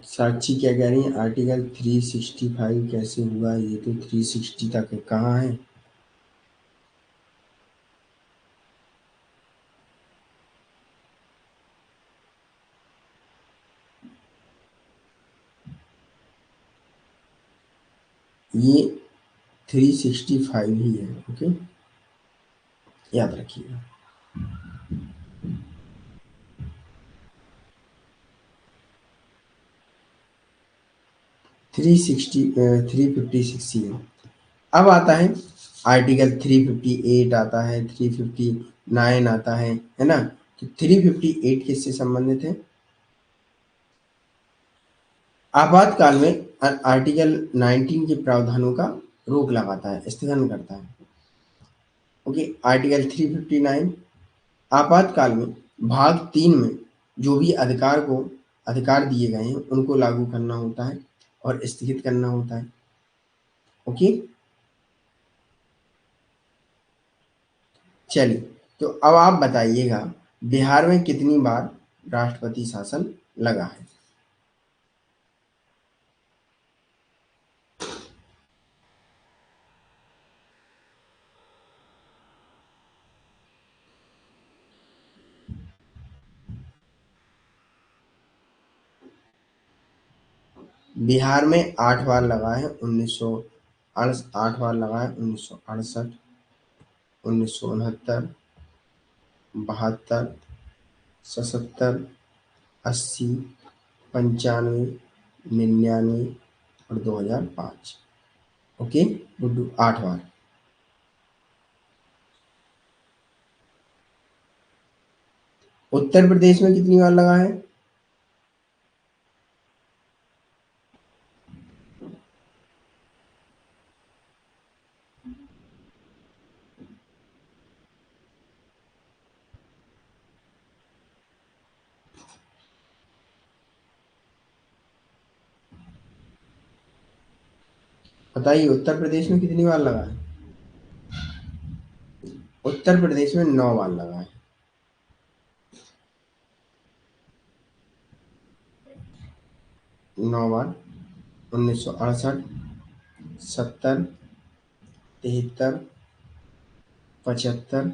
साक्षी क्या कह रही है, आर्टिकल 365 कैसे हुआ, ये तो 360 तक है, कहाँ है? ये 365 ही है। ओके, याद रखिएगा। थ्री 356 है। अब आता है आर्टिकल 358 आता है, 359 आता है ना। तो 358 किससे संबंधित है? आपातकाल में आर्टिकल 19 के प्रावधानों का रोक लगाता है, स्थगन करता है। ओके, आर्टिकल 359 आपातकाल में भाग 3 में जो भी अधिकार दिए गए हैं उनको लागू करना होता है और स्थगित करना होता है। ओके, चलिए, तो अब आप बताइएगा बिहार में कितनी बार राष्ट्रपति शासन लगा है? बिहार में 8 बार लगा है, 8 बार लगा है 1968, 1969, 72, 77, 80, 95, 99 और 2005। ओके गुड्डू 8 बार। उत्तर प्रदेश में कितनी बार लगा है? बताइए उत्तर प्रदेश में कितनी बार लगा है? उत्तर प्रदेश में 9 बार लगा है। 9 बार। 1968, 70, 73, 75,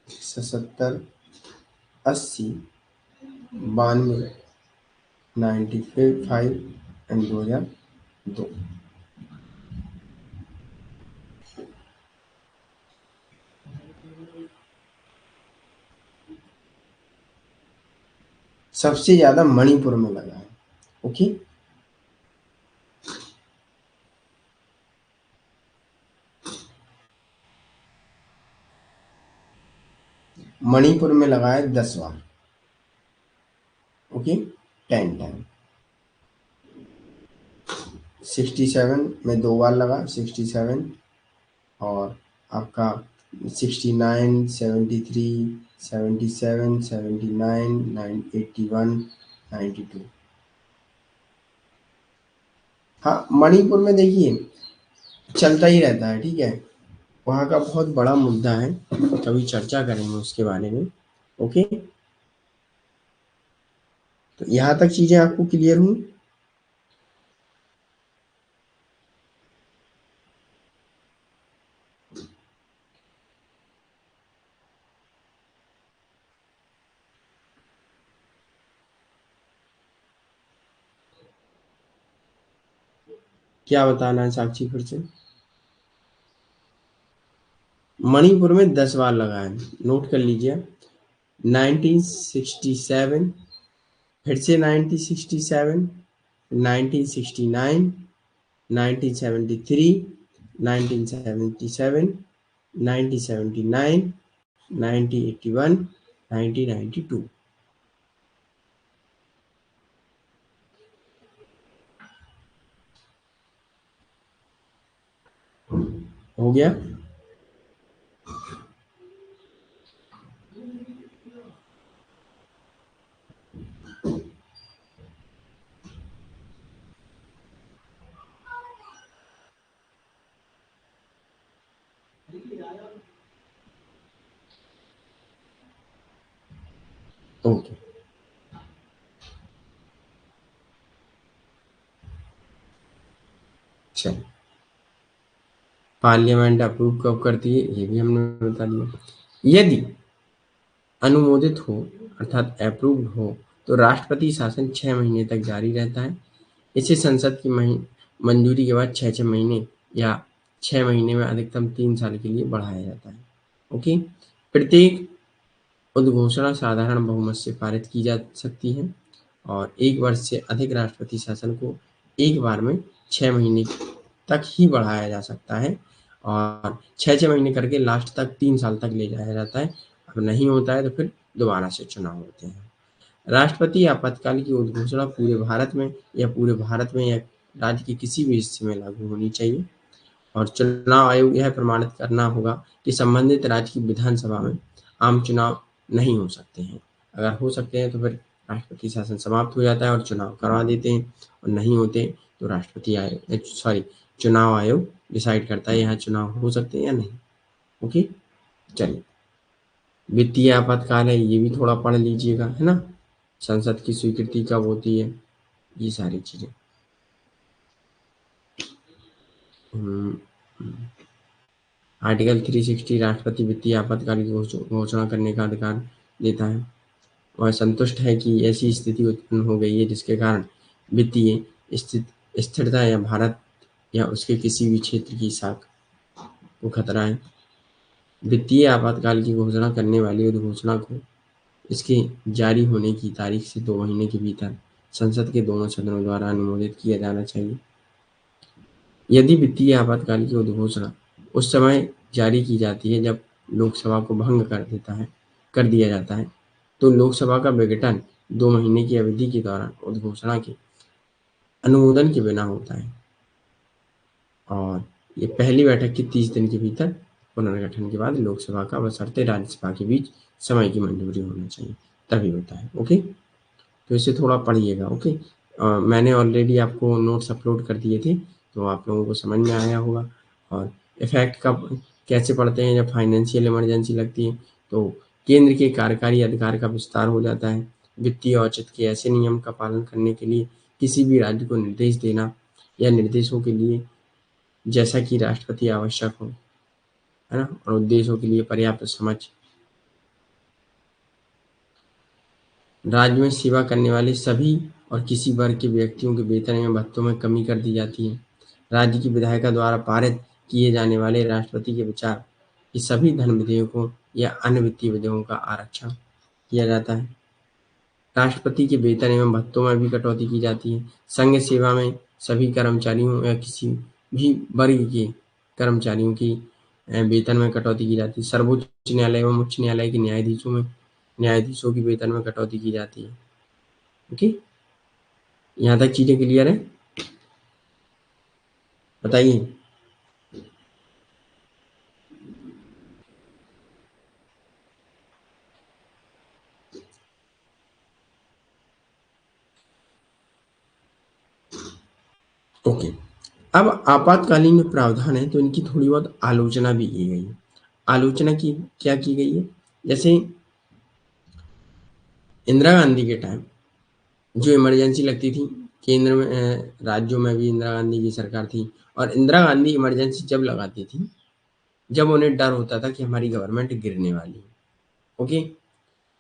77, 80, 92, 95 एंड 2002। सबसे ज्यादा मणिपुर में लगा है। ओके मणिपुर में लगा है 10 बार। Okay 10 time. 67 में 2 बार लगा 67, और आपका 69, 73, 77, 79, 81, 92। हाँ मणिपुर में देखिए चलता ही रहता है, ठीक है, वहाँ का बहुत बड़ा मुद्दा है, कभी चर्चा करेंगे उसके बारे में। ओके तो यहाँ तक चीजें आपको क्लियर हुई? क्या बताना है साक्षी फिर से? मणिपुर में 10 बार लगा है, नोट कर लीजिए। 1967, फिर से 1967, 1969, 1973, 1977, 1979, 1981, 1992। हो गया? ओके चलिए, पार्लियामेंट अप्रूव कब करती है ये भी हमने बता दिया। यदि अनुमोदित हो अर्थात अप्रूव्ड हो तो राष्ट्रपति शासन 6 महीने तक जारी रहता है। इसे संसद की मंजूरी के बाद 6 महीने या 6 महीने में अधिकतम 3 साल के लिए बढ़ाया जाता है। ओके प्रत्येक उद्घोषणा साधारण बहुमत से पारित की जा सकती है और 1 वर्ष से अधिक राष्ट्रपति शासन को एक बार में 6 महीने तक ही बढ़ाया जा सकता है और 6 महीने करके लास्ट तक 3 साल तक ले जाया जाता है। अब नहीं होता है तो फिर दोबारा से चुनाव होते हैं। राष्ट्रपति आपातकाल की उद्घोषणा पूरे भारत में या राज्य के किसी भी हिस्से में लागू होनी चाहिए और चुनाव आयोग यह प्रमाणित करना होगा कि संबंधित राज्य की विधानसभा में आम चुनाव नहीं हो सकते हैं। अगर हो सकते हैं तो फिर राष्ट्रपति शासन समाप्त हो जाता है और चुनाव करवा देते हैं, और नहीं होते तो चुनाव आयोग डिसाइड करता है यहाँ चुनाव हो सकते हैं या नहीं। ओके चलिए, वित्तीय आपातकाल है ये भी थोड़ा पढ़ लीजिएगा, है ना, संसद की स्वीकृति कब होती है, ये सारी चीजें। आर्टिकल 360 राष्ट्रपति वित्तीय आपातकाल की घोषणा करने का अधिकार देता है। वह संतुष्ट है कि ऐसी स्थिति उत्पन्न हो गई है जिसके कारण वित्तीय स्थिरता या भारत या उसके किसी भी क्षेत्र की साख को खतरा है। वित्तीय आपातकाल की घोषणा करने वाली अधिघोषणा को इसके जारी होने की तारीख से 2 महीने के भीतर संसद के दोनों सदनों द्वारा अनुमोदित किया जाना चाहिए। यदि वित्तीय आपातकाल की अधिघोषणा उस समय जारी की जाती है जब लोकसभा को भंग कर दिया जाता है, तो लोकसभा का विघटन 2 महीने की अवधि के दौरान उद्घोषणा के अनुमोदन के बिना होता है और ये पहली बैठक के 30 दिन के भीतर पुनर्गठन के बाद लोकसभा का बशर्ते राज्यसभा के बीच समय की मंजूरी होना चाहिए, तभी होता है। ओके, तो इसे थोड़ा पढ़िएगा। ओके, मैंने ऑलरेडी आपको नोट्स अपलोड कर दिए थे, तो आप लोगों को समझ में आया होगा। और इफेक्ट कब कैसे पढ़ते हैं, जब फाइनेंशियल इमरजेंसी लगती है तो केंद्र के कार्यकारी अधिकार का विस्तार हो जाता है। वित्तीय औचित्य के ऐसे नियम का पालन करने के लिए किसी भी राज्य को निर्देश देना या निर्देशों के लिए जैसा कि राष्ट्रपति आवश्यक हो, है ना, और उद्देश्यों के लिए पर्याप्त समझ। राज्य में सेवा करने वाले सभी और किसी वर्ग के व्यक्तियों के वेतन एवं भत्तों में कमी कर दी जाती है। राज्य की विधायिका द्वारा पारित किए जाने वाले राष्ट्रपति के विचार कि सभी धन विधेयकों या अन्य वित्तीय विधेयकों का आरक्षण किया जाता है। राष्ट्रपति के वेतन एवं भत्तों में भी कटौती की जाती है। संघ सेवा में सभी कर्मचारियों या किसी भी वर्ग के कर्मचारियों की वेतन में कटौती की जाती है। सर्वोच्च न्यायालय एवं उच्च न्यायालय के न्यायाधीशों की वेतन में कटौती की जाती है। ओके, यहाँ तक चीजें क्लियर है? बताइए। ओके, अब आपातकालीन जो प्रावधान है तो इनकी थोड़ी बहुत आलोचना भी की गई है। आलोचना की क्या की गई है? जैसे इंदिरा गांधी के टाइम जो इमरजेंसी लगती थी, केंद्र में राज्यों में भी इंदिरा गांधी की सरकार थी, और इंदिरा गांधी इमरजेंसी जब लगाती थी जब उन्हें डर होता था कि हमारी गवर्नमेंट गिरने वाली है। ओके,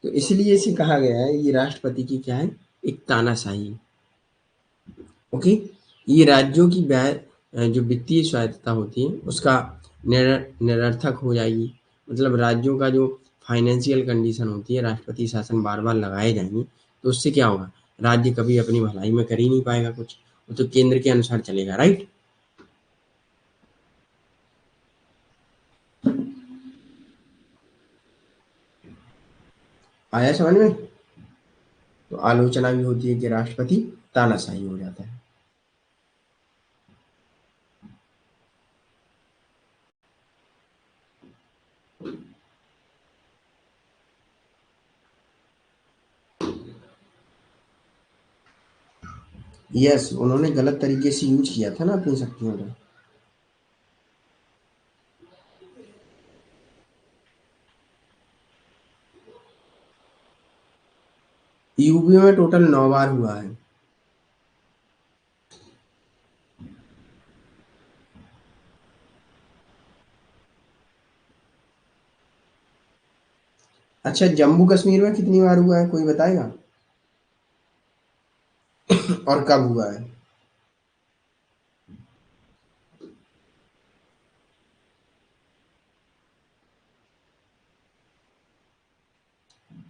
तो इसलिए इसे कहा गया है ये राष्ट्रपति की क्या है, एक तानाशाही। ओके, ये राज्यों की जो वित्तीय स्वायत्तता होती है उसका निरर्थक हो जाएगी। मतलब राज्यों का जो फाइनेंशियल कंडीशन होती है, राष्ट्रपति शासन बार बार लगाए जाएंगे, तो उससे क्या होगा, राज्य कभी अपनी भलाई में कर ही नहीं पाएगा कुछ, वो तो केंद्र के अनुसार चलेगा। राइट, आया समझ में? तो आलोचना भी होती है कि राष्ट्रपति तानाशाही हो जाता है। यस, उन्होंने गलत तरीके से यूज किया था ना अपनी शक्तियों का। यूपी में टोटल 9 बार हुआ है। अच्छा, जम्मू कश्मीर में कितनी बार हुआ है, कोई बताएगा? और कब हुआ है?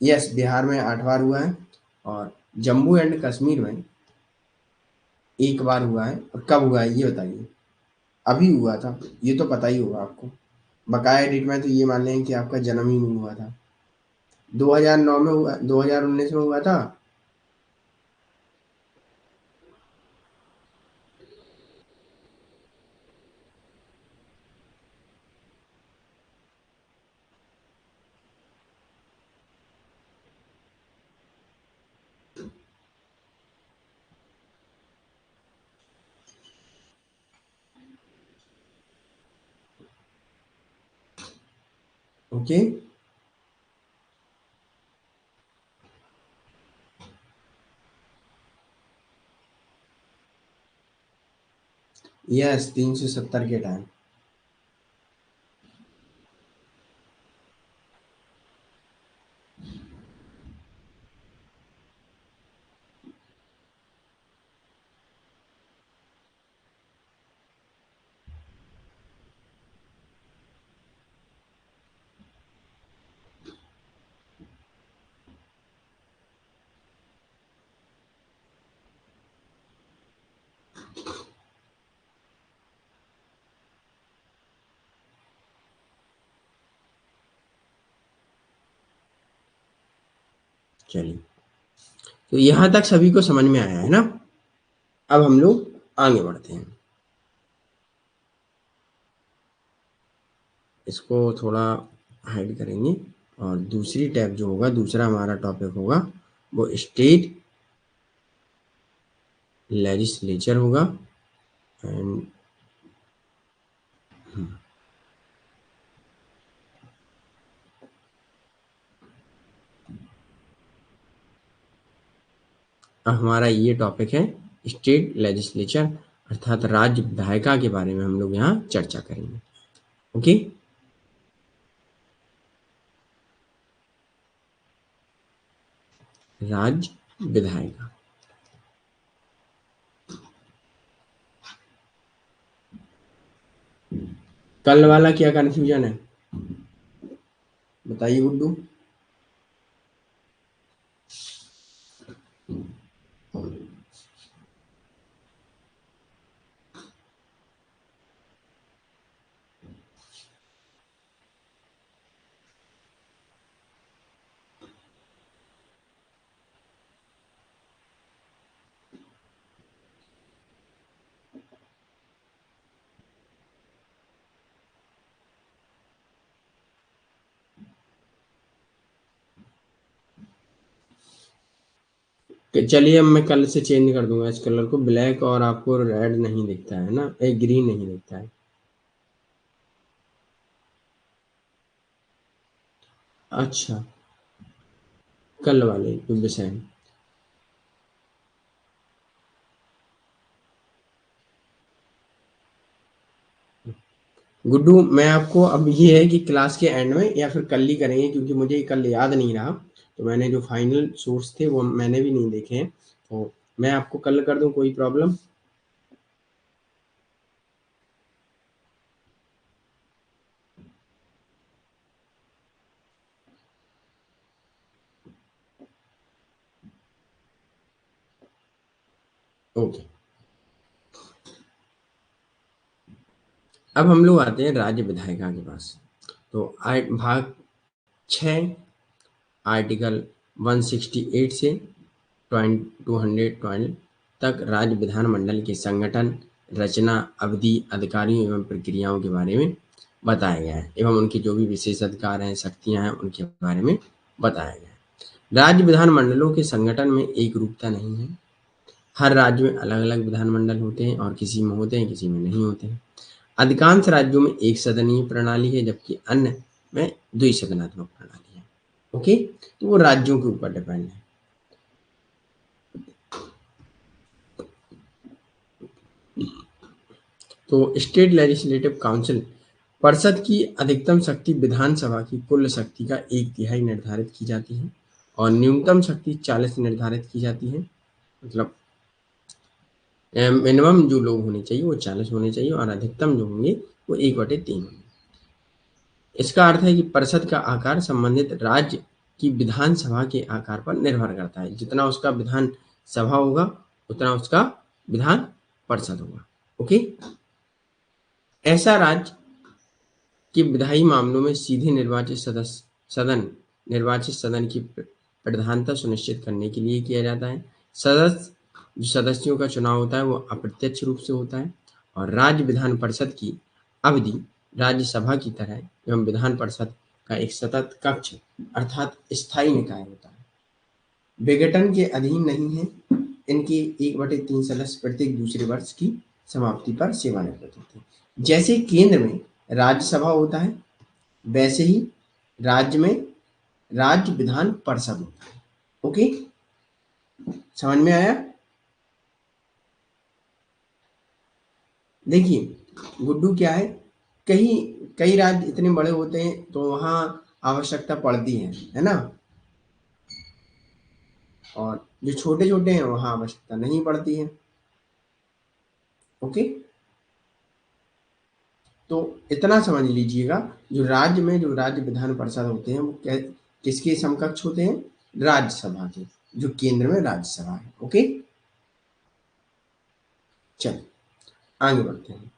यस, बिहार में 8 बार हुआ है, और जम्मू एंड कश्मीर में 1 बार हुआ है। और कब हुआ है ये बताइए? अभी हुआ था, ये तो पता ही होगा आपको। बकाया डेट में तो ये मान लें कि आपका जन्म ही नहीं हुआ था। 2009 में हुआ, 2019 में हुआ था। ओके, यस, 370 के टाइम। चलिए, तो यहाँ तक सभी को समझ में आया है ना। अब हम लोग आगे बढ़ते हैं। इसको थोड़ा हाइड करेंगे और दूसरी टैब जो होगा, दूसरा हमारा टॉपिक होगा वो स्टेट लेजिस्लेचर होगा। एंड अब हमारा ये टॉपिक है स्टेट लेजिस्लेचर, अर्थात राज्य विधायिका के बारे में हम लोग यहाँ चर्चा करेंगे। ओके, राज्य विधायिका। कल वाला क्या कंफ्यूजन है बताइए गुड्डू। चलिए, अब मैं कल से चेंज कर दूंगा इस कलर को, ब्लैक, और आपको रेड नहीं दिखता है ना, एक ग्रीन नहीं दिखता है। अच्छा, कल वाले विषय में। गुड्डू, मैं आपको अब ये है कि क्लास के एंड में या फिर कल ही करेंगे, क्योंकि मुझे कल याद नहीं रहा, तो मैंने जो फाइनल सोर्स थे वो मैंने भी नहीं देखे हैं, तो मैं आपको कल कर दूं, कोई प्रॉब्लम? ओके। अब हम लोग आते हैं राज्य विधायिका के पास। तो भाग 6 आर्टिकल 168 से 212 तक राज्य विधानमंडल के संगठन, रचना, अवधि, अधिकारियों एवं प्रक्रियाओं के बारे में बताया गया है, एवं उनके जो भी विशेष अधिकार हैं, शक्तियां हैं, उनके बारे में बताया गया है। राज्य विधानमंडलों के संगठन में एक रूपता नहीं है। हर राज्य में अलग अलग विधानमंडल होते हैं, और किसी में होते हैं, किसी में नहीं होते हैं। अधिकांश राज्यों में एक सदनीय प्रणाली है, जबकि अन्य में द्विसदनात्मक प्रणाली है। ओके, तो वो राज्यों के ऊपर डिपेंड है। तो स्टेट लेजिस्लेटिव काउंसिल परिषद की अधिकतम शक्ति विधानसभा की कुल शक्ति का 1/3 निर्धारित की जाती है, और न्यूनतम शक्ति 40 निर्धारित की जाती है। मतलब मिनिमम जो लोग होने चाहिए वो 40 होने चाहिए, और अधिकतम जो होंगे वो 1/3 होंगे। इसका अर्थ है कि परिषद का आकार संबंधित राज्य की विधानसभा के आकार पर निर्भर करता है। जितना उसका विधान सभा होगा, उतना उसका विधान परिषद होगा। ओके, ऐसा राज्य कि विधायी मामलों में सीधे निर्वाचित सदन की प्रधानता सुनिश्चित करने के लिए किया जाता है। सदस्यों का चुनाव होता है वो अप्रत्यक्ष रूप से होता है, और राज्य विधान परिषद की अवधि राज्यसभा की तरह एवं विधान परिषद का एक सतत कक्ष अर्थात स्थायी निकाय होता है। विघटन के अधीन नहीं है। इनके 1/3 सदस्य प्रत्येक दूसरे वर्ष की समाप्ति पर सेवानिवृत्त होते हैं। जैसे केंद्र में राज्यसभा होता है, वैसे ही राज्य में राज्य विधान परिषद होता है। ओके, समझ में आया? देखिए गुड्डू, क्या है, कई कई राज्य इतने बड़े होते हैं तो वहां आवश्यकता पड़ती है ना, और जो छोटे छोटे हैं वहां आवश्यकता नहीं पड़ती है। ओके, तो इतना समझ लीजिएगा, जो राज्य में जो राज्य विधान परिषद होते हैं वो किसके समकक्ष होते हैं? राज्यसभा के, जो केंद्र में राज्यसभा है। ओके, चलिए आगे बढ़ते हैं।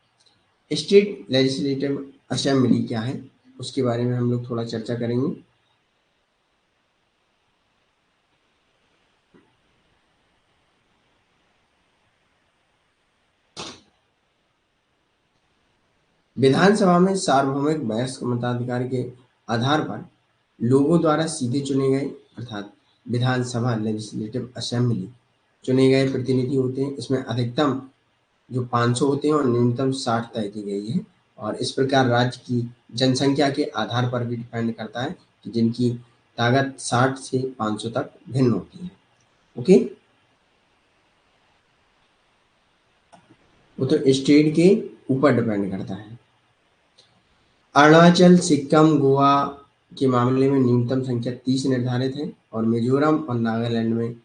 स्टेट लेजिस्लेटिव असेंबली क्या है, उसके बारे में हम लोग थोड़ा चर्चा करेंगे। विधानसभा में सार्वभौमिक वयस्क मताधिकार के आधार पर लोगों द्वारा सीधे चुने गए अर्थात विधानसभा लेजिस्लेटिव असेंबली चुने गए प्रतिनिधि होते हैं। इसमें अधिकतम जो 500 होते हैं और न्यूनतम 60 तय की गई है। और इस प्रकार राज्य की जनसंख्या के आधार पर भी डिपेंड करता है कि जिनकी ताकत 60 से 500 तक भिन्न होती है। ओके, वो तो स्टेट के ऊपर डिपेंड करता है। अरुणाचल, सिक्किम, गोवा के मामले में न्यूनतम संख्या 30 निर्धारित है और मिजोरम और नागालैंड में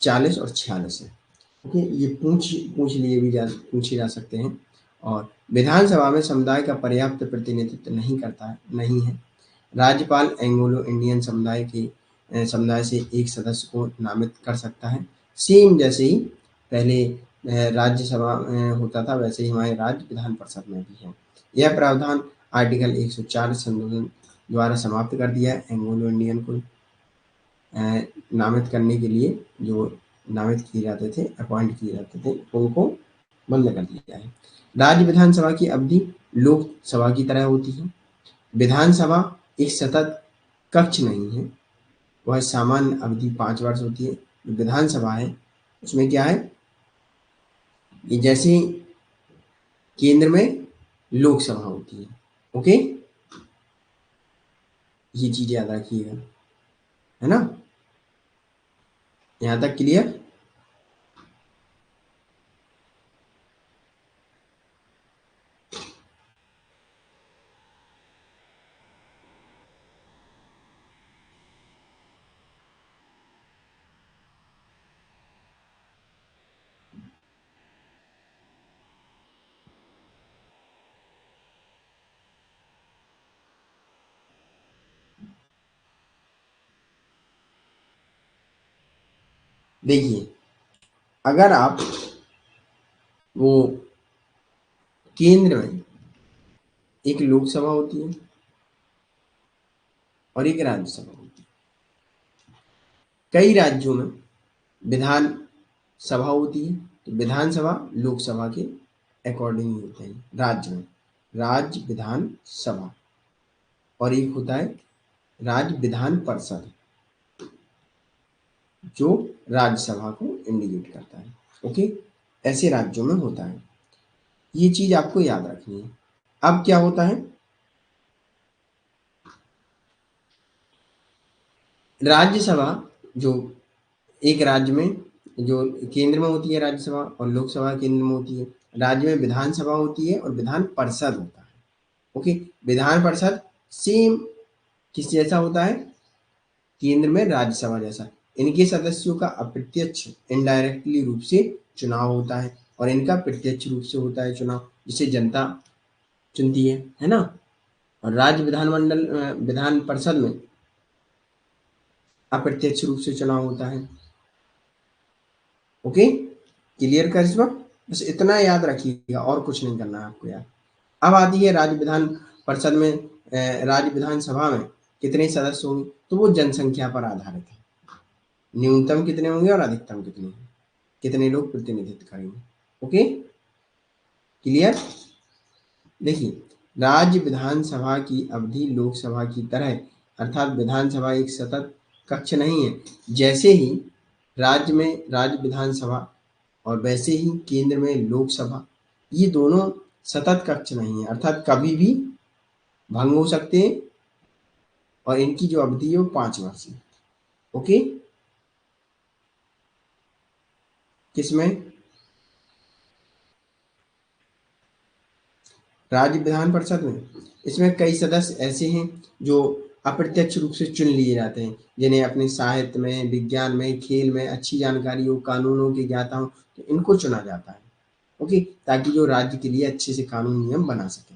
40 और 46 है। ओके, ये पूछे जा सकते हैं। और विधानसभा में समुदाय का पर्याप्त प्रतिनिधित्व नहीं है। राज्यपाल एंग्लो इंडियन समुदाय से एक सदस्य को नामित कर सकता है। सेम जैसे ही पहले राज्यसभा होता था वैसे ही हमारे राज्य विधान परिषद में भी है। यह प्रावधान आर्टिकल 104 संशोधन द्वारा समाप्त कर दिया है। एंग्लो इंडियन को नामित करने के लिए जो नामित किए जाते थे, अपॉइंट किए जाते थे, उनको बंद कर दिया है। राज्य विधानसभा की अवधि लोकसभा की तरह होती है। विधानसभा एक सतत कक्ष नहीं है, वह सामान्य अवधि 5 वर्ष होती है। विधानसभा है उसमें क्या है कि जैसे केंद्र में लोकसभा होती है। ओके, ये चीज याद रखिएगा, है ना? यहां तक क्लियर? देखिए, अगर आप वो केंद्र में एक लोकसभा होती है और एक राज्यसभा होती है। कई राज्यों में विधान सभा होती है, तो विधानसभा लोकसभा के अकॉर्डिंग होते हैं। राज्य में राज्य विधान सभा और एक होता है राज्य विधान परिषद जो राज्यसभा को इंडिकेट करता है। ओके, ऐसे राज्यों में होता है। ये चीज आपको याद रखनी है। अब क्या होता है, राज्यसभा जो एक राज्य में जो केंद्र में होती है राज्यसभा और लोकसभा केंद्र में होती है। राज्य में विधानसभा होती है और विधान परिषद होता है। ओके, विधान परिषद सेम किस जैसा होता है, केंद्र में राज्यसभा जैसा। इनके सदस्यों का अप्रत्यक्ष इनडायरेक्टली रूप से चुनाव होता है और इनका प्रत्यक्ष रूप से होता है चुनाव, जिसे जनता चुनती है ना? और राज्य विधानमंडल विधान परिषद में अप्रत्यक्ष रूप से चुनाव होता है। ओके, क्लियर कर इस वक्त? बस इतना याद रखिएगा और कुछ नहीं करना है आपको यार। अब आती है राज्य विधान परिषद में राज्य विधानसभा में कितने सदस्य होंगे, तो वो जनसंख्या पर आधारित है। न्यूनतम कितने होंगे और अधिकतम कितने होंगे, कितने लोग प्रतिनिधित्व करेंगे। Okay, clear? देखिए, राज्य विधानसभा की अवधि लोकसभा की तरह अर्थात विधानसभा एक सतत कक्ष नहीं है। जैसे ही राज्य में राज्य विधानसभा और वैसे ही केंद्र में लोकसभा, ये दोनों सतत कक्ष नहीं है अर्थात कभी भी भंग हो सकते हैं और इनकी जो अवधि है वो 5 वर्ष है। ओके, किसमें? राज्य विधान परिषद में। इसमें कई सदस्य ऐसे हैं जो अप्रत्यक्ष रूप से चुन लिए जाते हैं, जिन्हें अपने साहित्य में, विज्ञान में, खेल में अच्छी जानकारी हो, कानूनों की ज्ञाता हो, तो इनको चुना जाता है। ओके, ताकि जो राज्य के लिए अच्छे से कानून नियम बना सके।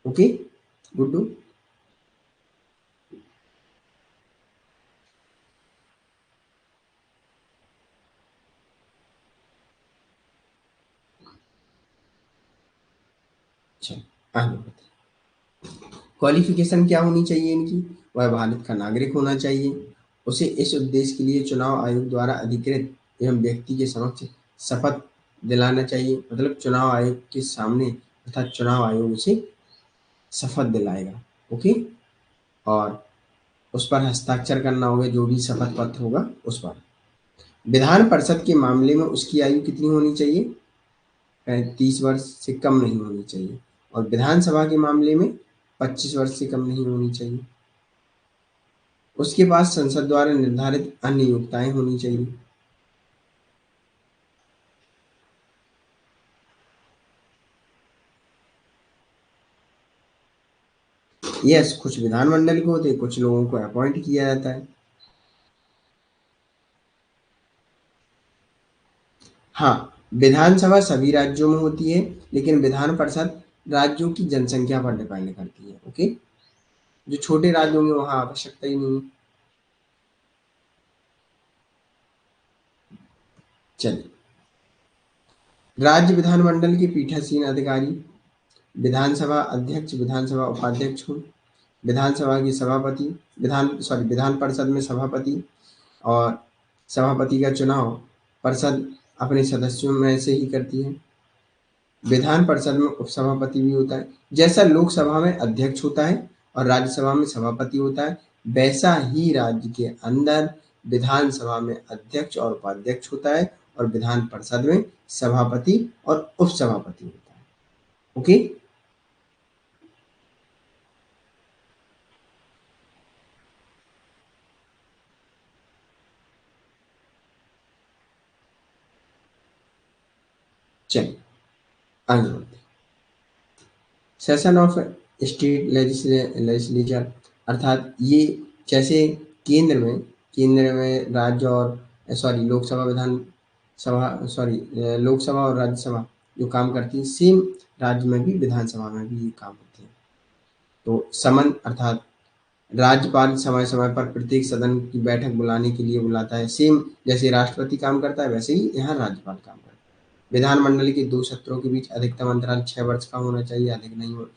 ओके, गुड्डू? अच्छा, आगे बढ़ते। क्वालिफिकेशन क्या होनी चाहिए इनकी? वह भारत का नागरिक होना चाहिए। उसे इस उद्देश्य के लिए चुनाव आयोग द्वारा अधिकृत एवं व्यक्ति के समक्ष शपथ दिलाना चाहिए, मतलब चुनाव आयोग के सामने अर्थात चुनाव आयोग उसे शपथ दिलाएगा। ओके, और उस पर हस्ताक्षर करना होगा, जो भी शपथ पत्र होगा उस पर। विधान परिषद के मामले में उसकी आयु कितनी होनी चाहिए? 35 वर्ष से कम नहीं होनी चाहिए। और विधानसभा के मामले में 25 वर्ष से कम नहीं होनी चाहिए। उसके पास संसद द्वारा निर्धारित अन्य योग्यताएं होनी चाहिए। यस, कुछ विधानमंडल के होते, कुछ लोगों को अपॉइंट किया जाता है। हाँ, विधानसभा सभी राज्यों में होती है, लेकिन विधान परिषद राज्यों की जनसंख्या पर डिपेंड करती है। ओके, जो छोटे राज्य होंगे वहाँ आवश्यकता ही नहीं है। चलिए, राज्य विधानमंडल के पीठासीन अधिकारी विधानसभा अध्यक्ष, विधानसभा उपाध्यक्ष हो, विधानसभा के सभापति, विधान परिषद में सभापति, और सभापति का चुनाव परिषद अपने सदस्यों में से ही करती है। विधान परिषद में उपसभापति भी होता है। जैसा लोकसभा में अध्यक्ष होता है और राज्यसभा में सभापति होता है, वैसा ही राज्य के अंदर विधानसभा में अध्यक्ष और उपाध्यक्ष होता है, और विधान परिषद में सभापति और उपसभापति होता है। ओके, चलिए आगे बढ़ते हैं। सेशन ऑफ स्टेट लेजिस्लेचर, अर्थात ये जैसे केंद्र में राज्य और लोकसभा विधान सभा लोकसभा और राज्यसभा जो काम करती है, सेम राज्य में भी विधानसभा में भी ये काम होते हैं। तो समन अर्थात राज्यपाल समय समय पर प्रत्येक सदन की बैठक बुलाने के लिए बुलाता है। सेम जैसे राष्ट्रपति काम करता है, वैसे ही यहाँ राज्यपाल काम करता है। विधानमंडल के दो सत्रों के बीच अधिकतम अंतराल 6 वर्ष का होना चाहिए, अधिक नहीं हो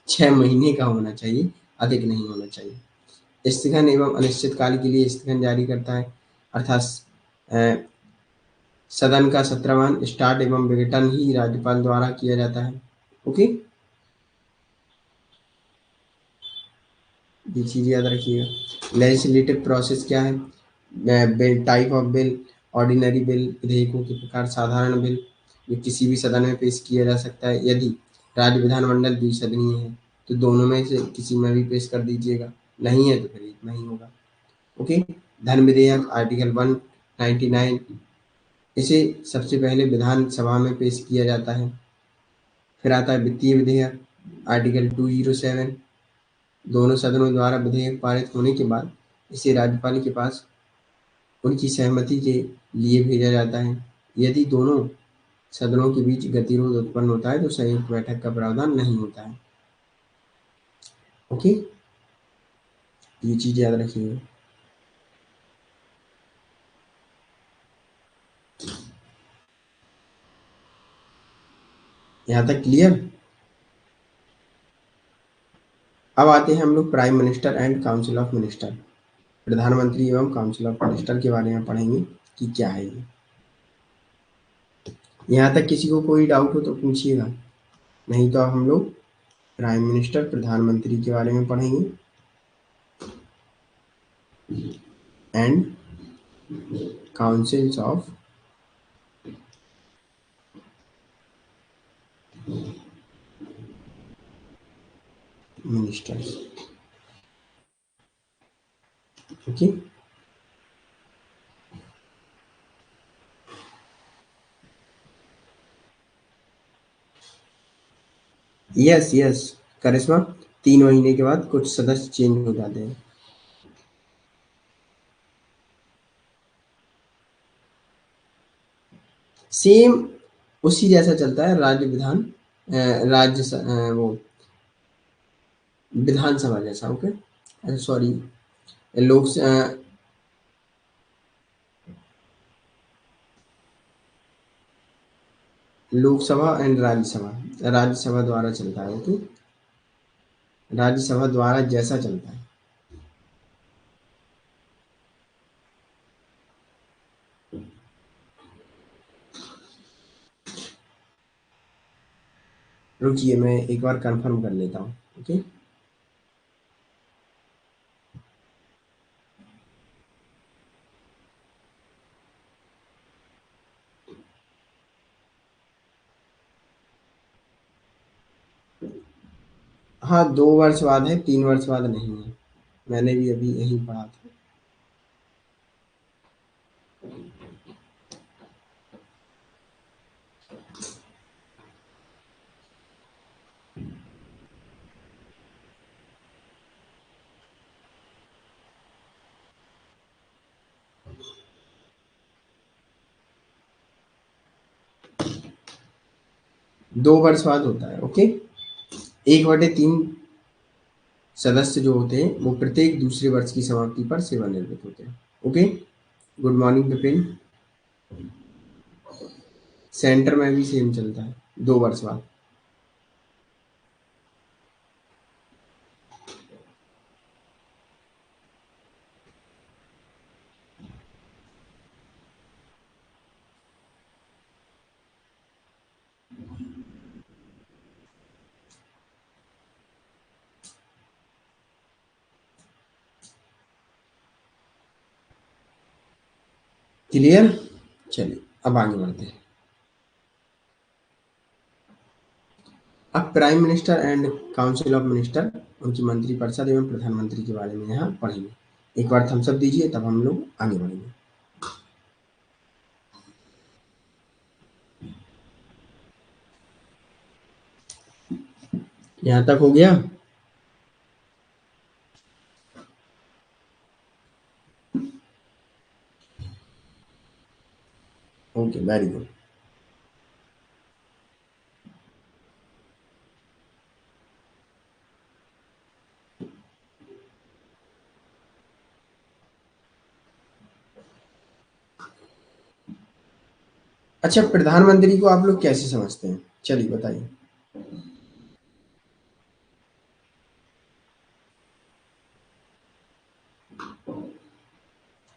6 महीने का होना चाहिए, अधिक नहीं होना चाहिए। स्थगन एवं अनिश्चित काल के लिए स्थगन जारी करता है, अर्थात सदन का सत्रवान स्टार्ट एवं विघटन ही राज्यपाल द्वारा किया जाता है। ओके, ये चीज याद रखिएगा। लेजिस्लेटिव प्रोसेस क्या है? Bill, type of bill, ordinary bill, विधेयकों के प्रकार, साधारण बिल, जो किसी भी सदन में पेश किया जा सकता है। यदि राज्य विधानमंडल द्विसदनीय है तो दोनों में से किसी में भी पेश कर दीजिएगा, नहीं है तो फिर एक में ही होगा। ओके, धन विधेयक आर्टिकल 199, इसे सबसे पहले विधानसभा में पेश किया जाता है। फिर आता है वित्तीय विधेयक आर्टिकल 207, दोनों सदनों द्वारा विधेयक पारित होने के बाद इसे राज्यपाल के पास उनकी सहमति के लिए भेजा जाता है। यदि दोनों सदनों के बीच गतिरोध उत्पन्न होता है तो संयुक्त बैठक का प्रावधान नहीं होता है। ओके, ये चीज याद रखिएगा। यहाँ तक क्लियर? अब आते हैं हम लोग prime minister and council of minister, प्रधानमंत्री एवं काउंसिल ऑफ मिनिस्टर के बारे में पढ़ेंगे कि क्या है ये। यहाँ तक किसी को कोई डाउट हो तो पूछिएगा, नहीं तो अब हम लोग प्राइम मिनिस्टर प्रधानमंत्री के बारे में पढ़ेंगे and councils of ministers. Okay, yes yes Karishma, 3 महीने के बाद कुछ सदस्य चेंज हो जाते हैं। सेम उसी जैसा चलता है राज्य विधान वो विधानसभा जैसा। ओके, सॉरी, लोक लोकसभा एंड राज्यसभा, राज्यसभा द्वारा चलता है। ओके, राज्यसभा द्वारा जैसा चलता है। रुकिए मैं एक बार कंफर्म कर लेता हूँ। ओके। हाँ 2 वर्ष बाद है, 3 वर्ष बाद नहीं है। मैंने भी अभी यही पढ़ा था। 2 वर्ष बाद होता है। ओके। 1/3 सदस्य जो होते हैं वो प्रत्येक दूसरे वर्ष की समाप्ति पर सेवानिवृत्त होते हैं। Okay. Good morning Vipin. Centre में भी सेम चलता है, 2 वर्ष बाद। क्लियर? चलिए अब आगे बढ़ते हैं। अब prime minister and council of minister, उनकी मंत्रिपरिषद एवं प्रधानमंत्री के बारे में यहाँ पढ़ेंगे। एक बार थम्स अप दीजिए तब हम लोग आगे बढ़ेंगे। यहाँ तक हो गया? Okay, very good. अच्छा, प्रधानमंत्री को आप लोग कैसे समझते हैं? चलिए बताइए।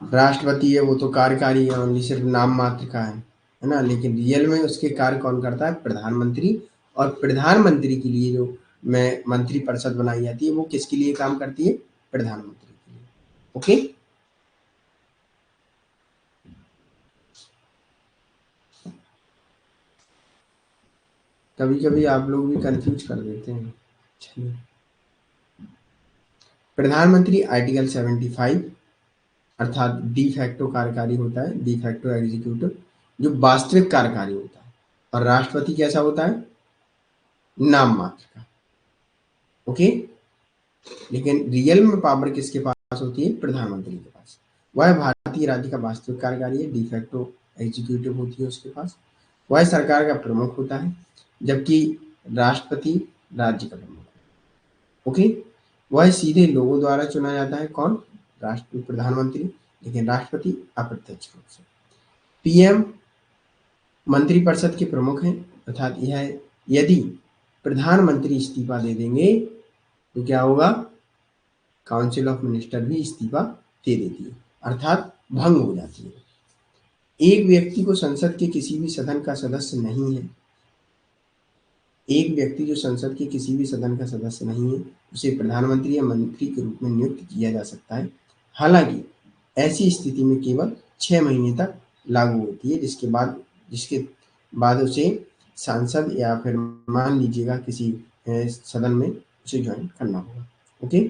राष्ट्रपति है वो तो कार्यकारी है, ओनली सिर्फ नाम मात्र का है ना? लेकिन रियल में उसके कार्य कौन करता है? प्रधानमंत्री। और प्रधानमंत्री के लिए जो मैं मंत्रिपरिषद बनाई जाती है वो किसके लिए काम करती है? प्रधानमंत्री के लिए। ओके। कभी कभी आप लोग भी कंफ्यूज कर देते हैं। चलिए, प्रधानमंत्री आर्टिकल 75 अर्थात डी फैक्टो कार्यकारी होता है, डी फैक्टो एग्जीक्यूटिव, जो वास्तविक कार्यकारी होता है। और राष्ट्रपति कैसा होता है? नाम मात्र का। ओके। लेकिन रियल में पावर किसके पास होती है? प्रधानमंत्री के पास। वह भारतीय राज्य का वास्तविक कार्यकारी है, डिफैक्टो एग्जीक्यूटिव होती है उसके पास। वह सरकार का प्रमुख होता है, जबकि राष्ट्रपति राज्य का प्रमुख है। ओके। वह सीधे लोगों द्वारा चुना जाता है। कौन? राष्ट्र प्रधानमंत्री। लेकिन राष्ट्रपति अप्रत्यक्ष रूप से। पीएम मंत्रिपरिषद के प्रमुख हैं, अर्थात यह यदि प्रधानमंत्री इस्तीफा दे देंगे तो क्या होगा? काउंसिल ऑफ मिनिस्टर भी इस्तीफा दे देती है, अर्थात भंग हो जाती है। एक व्यक्ति को संसद के किसी भी सदन का सदस्य नहीं है, एक व्यक्ति जो संसद के किसी भी सदन का सदस्य नहीं है, उसे प्रधानमंत्री या मंत्री के रूप में नियुक्त किया जा सकता है। हालांकि ऐसी स्थिति में केवल 6 महीने तक लागू होती है, जिसके बाद उसे सांसद या फिर मान लीजिएगा किसी सदन में उसे ज्वाइन करना होगा। Okay.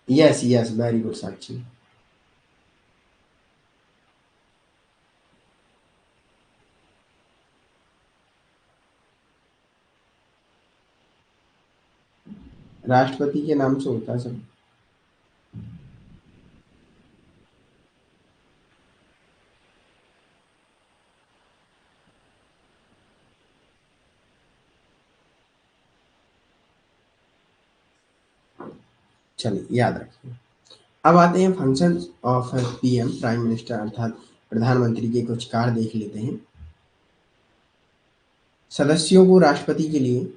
Yes yes, very good Sakshi. राष्ट्रपति के नाम से होता है सब। चलिए याद रखिए। अब आते हैं function of PM, prime minister अर्थात प्रधानमंत्री के कुछ कार्य देख लेते हैं। सदस्यों को राष्ट्रपति के लिए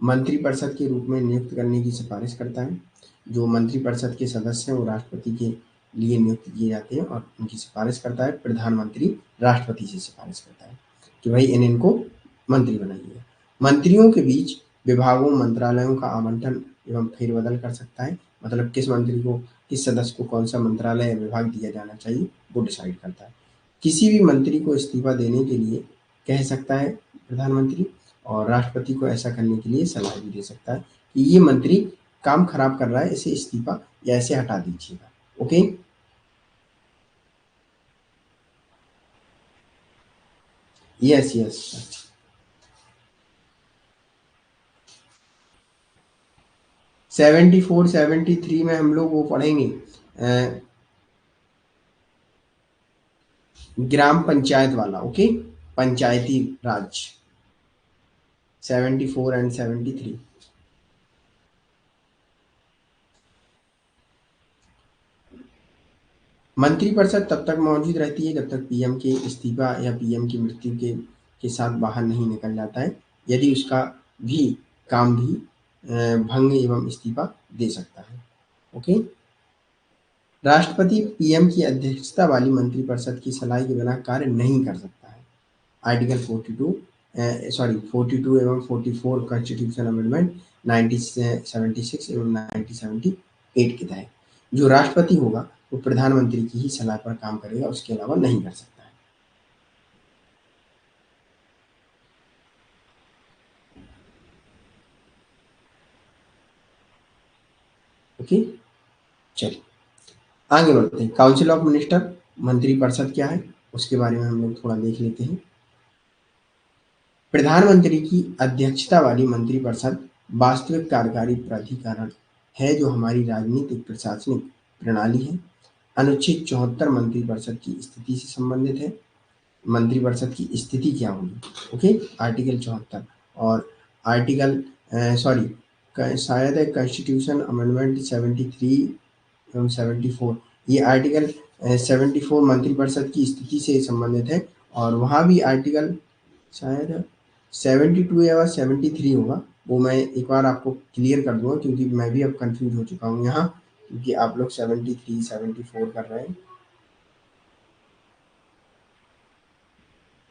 मंत्रिपरिषद के रूप में नियुक्त करने की सिफारिश करता है। जो मंत्रिपरिषद के सदस्य हैं वो राष्ट्रपति के लिए नियुक्त किए जाते हैं और उनकी सिफारिश करता है प्रधानमंत्री, राष्ट्रपति से सिफारिश करता है। कि भाई इनको मंत्री बनाइए। मंत्रियों के बीच विभागों मंत्रालयों का आवंटन एवं फेरबदल कर सकता है, मतलब किस मंत्री को किस सदस्य को कौन सा मंत्रालय या विभाग दिया जाना चाहिए वो डिसाइड करता है। किसी भी मंत्री को इस्तीफा देने के लिए कह सकता है प्रधानमंत्री, और राष्ट्रपति को ऐसा करने के लिए सलाह भी दे सकता है कि ये मंत्री काम खराब कर रहा है, इसे इस्तीफा या इसे हटा दीजिएगा। ओके। Yes yes. 74 73 में हम लोग वो पढ़ेंगे ग्राम पंचायत वाला। Okay, Panchayati Raj. 74 एंड 73। मंत्रिपरिषद तब तक मौजूद रहती है जब तक पीएम के इस्तीफा या पीएम की मृत्यु के साथ बाहर नहीं निकल जाता है। यदि उसका भी काम भी भंग एवं इस्तीफा दे सकता है। ओके। राष्ट्रपति पीएम की अध्यक्षता वाली मंत्रिपरिषद की सलाह के बिना कार्य नहीं कर सकता है। आर्टिकल 42 एवं 44 कॉन्स्टिट्यूशन अमेंडमेंट 1976 एवं 1978 के तहत जो राष्ट्रपति होगा वो प्रधानमंत्री की ही सलाह पर काम करेगा, उसके अलावा नहीं कर सकता है। ओके, चलिए आगे बढ़ते हैं। काउंसिल ऑफ मिनिस्टर मंत्रिपरिषद क्या है उसके बारे में हम लोग थोड़ा देख लेते हैं। प्रधानमंत्री की अध्यक्षता वाली मंत्रिपरिषद वास्तविक कार्यकारी प्राधिकरण है जो हमारी राजनीतिक प्रशासनिक प्रणाली है। अनुच्छेद 74 मंत्रिपरिषद की स्थिति से संबंधित है। मंत्रिपरिषद की स्थिति क्या होगी? ओके, आर्टिकल 74 और आर्टिकल सॉरी शायद है कॉन्स्टिट्यूशन अमेंडमेंट 73 एवं 74। ये आर्टिकल 74 मंत्रिपरिषद की स्थिति से संबंधित है, और वहाँ भी आर्टिकल शायद 72 या 73 होगा। वो मैं एक बार आपको क्लियर कर दूंगा क्योंकि मैं भी अब कंफ्यूज हो चुका हूँ यहाँ, क्योंकि आप लोग 73 74 कर रहे हैं।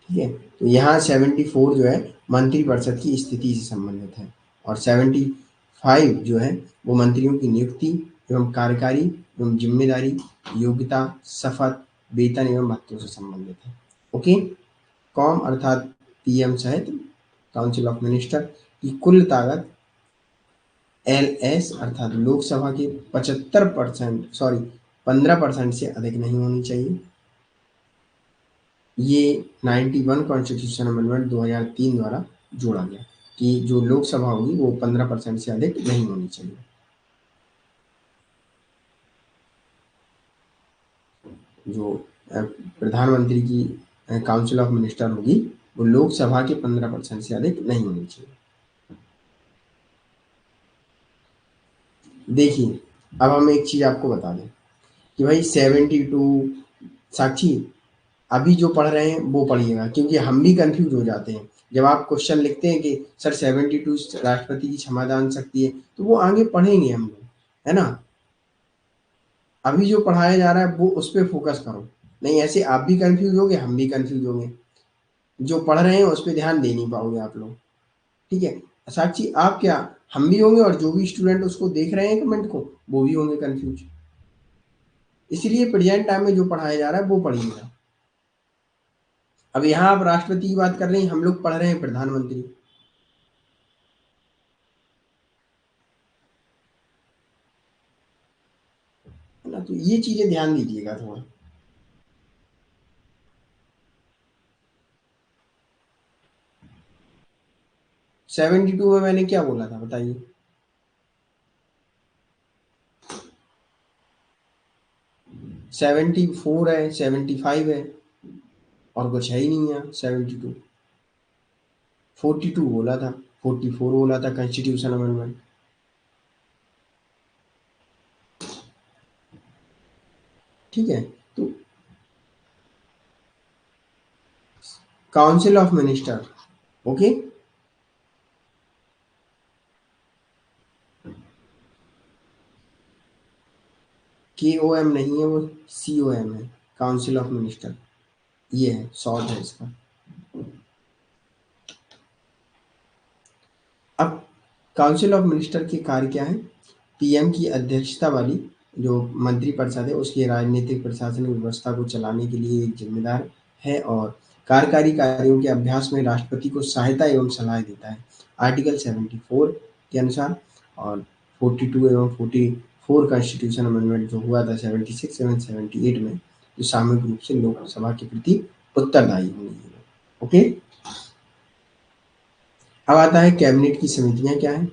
ठीक है, तो यहाँ 74 जो है मंत्रिपरिषद की स्थिति से संबंधित है, और 75 जो है वो मंत्रियों की नियुक्ति एवं कार्यकारी एवं जिम्मेदारी, योग्यता, शपथ, वेतन एवं भत्तों से संबंधित है। ओके। कॉम अर्थात पीएम सहित काउंसिल ऑफ मिनिस्टर की कुल ताकत एलएस अर्थात लोकसभा के 75% सॉरी 15% से अधिक नहीं होनी चाहिए। ये 91 कॉन्स्टिट्यूशन अमेंडमेंट 2003 द्वारा जोड़ा गया कि जो लोकसभा होगी वो 15% से अधिक नहीं होनी चाहिए। जो प्रधानमंत्री की काउंसिल ऑफ मिनिस्टर होगी वो लोकसभा के 15% से अधिक नहीं होनी चाहिए। देखिए, अब हम एक चीज आपको बता दें कि भाई 72 साक्षी अभी जो पढ़ रहे हैं वो पढ़िएगा, क्योंकि हम भी कंफ्यूज हो जाते हैं जब आप क्वेश्चन लिखते हैं कि सर 72 राष्ट्रपति की क्षमादान शक्ति है, तो वो आगे पढ़ेंगे हम लोग, है ना। अभी जो पढ़ाया जा रहा है वो उस पर फोकस करो, नहीं ऐसे आप भी कंफ्यूज होगे हम भी कंफ्यूज होंगे। जो पढ़ रहे हैं उस पर ध्यान दे नहीं पाओगे आप लोग। ठीक है साक्षी, आप क्या, हम भी होंगे और जो भी स्टूडेंट उसको देख रहे हैं कमेंट को वो भी होंगे कंफ्यूज। इसलिए प्रेजेंट टाइम में जो पढ़ाया जा रहा है वो पढ़िएगा। अब यहाँ आप राष्ट्रपति की बात कर रहे हैं, हम लोग पढ़ रहे हैं प्रधानमंत्री, है ना। तो ये चीजें ध्यान दीजिएगा थोड़ा। 72 में मैंने क्या बोला था बताइए? 74 है, 75 है, और कुछ है ही नहीं है 72। 42 बोला था, 44 बोला था कॉन्स्टिट्यूशन अमेंडमेंट। ठीक है, तो काउंसिल ऑफ मिनिस्टर। ओके, के ओ एम नहीं है, वो सी ओ एम है, काउंसिल ऑफ मिनिस्टर। ये है शॉर्ट है इसका। अब काउंसिल ऑफ मिनिस्टर के कार्य क्या है? पीएम की अध्यक्षता वाली जो मंत्रिपरिषद है, उसकी राजनीतिक प्रशासनिक व्यवस्था को चलाने के लिए एक जिम्मेदार है और कार्यकारी कार्यों के अभ्यास में राष्ट्रपति को सहायता एवं सलाह देता है। आर्टिकल 74 के अनुसार और 42 एवं 44 कॉन्स्टिट्यूशन अमेंडमेंट जो हुआ था 76 एवं 78 में, जो सामूहिक रूप से लोकसभा के प्रति उत्तरदायी होंगे। ओके, अब आता है कैबिनेट की समितियां क्या है,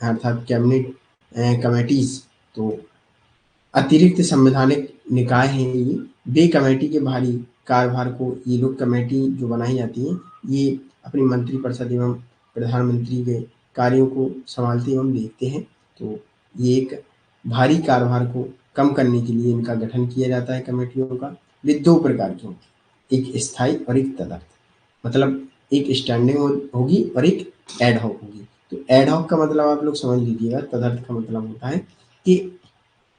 अर्थात कैबिनेट कमेटीज। तो अतिरिक्त संवैधानिक निकाय हैं ये, वे कमेटी के भारी कार्यभार को, ये लोग कमेटी जो बनाई जाती है, ये अपनी मंत्रिपरिषद एवं प्रधानमंत्री के कार्यों को संभालते एवं देखते हैं। तो ये एक भारी कार्यभार को कम करने के लिए इनका गठन किया जाता है कमेटियों का। वे दो प्रकार की होंगी, एक स्थायी और एक तदर्थ। मतलब एक स्टैंडिंग होगी और एक एड हॉक होगी। तो एड हॉक का मतलब आप लोग समझ लीजिएगा, तदर्थ का मतलब होता है कि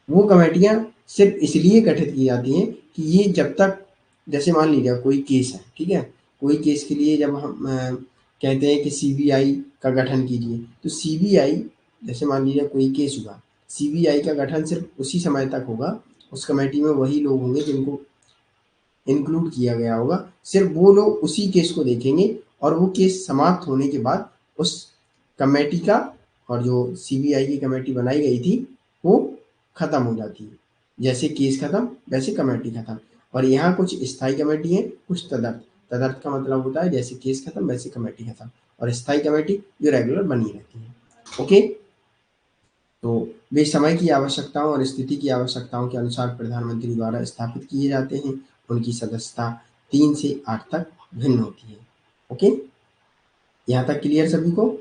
वो कमेटियां सिर्फ इसलिए गठित की जाती हैं कि ये जब तक, जैसे मान लीजिए कोई केस है, ठीक है, कोई केस के लिए जब हम कहते हैं कि सीबीआई का गठन कीजिए, तो सीबीआई, जैसे मान लीजिए कोई केस हुआ, सीबीआई का गठन सिर्फ उसी समय तक होगा, उस कमेटी में वही लोग होंगे जिनको इंक्लूड किया गया होगा, सिर्फ वो लोग उसी केस को देखेंगे और वो केस समाप्त होने के बाद उस कमेटी का, और जो सीबीआई की कमेटी बनाई गई थी, वो खत्म हो जाती है। जैसे केस खत्म वैसे कमेटी खत्म। और यहाँ कुछ स्थायी कमेटी है, कुछ तदर्थ। तदर्थ का मतलब होता है जैसे केस खत्म वैसे कमेटी खत्म, और स्थायी कमेटी जो रेगुलर बनी रहती है। ओके, तो वे समय की आवश्यकताओं और स्थिति की आवश्यकताओं के अनुसार प्रधानमंत्री द्वारा स्थापित किए जाते हैं। उनकी सदस्यता 3 से 8 तक भिन्न होती है। ओके, यहाँ तक क्लियर सभी को?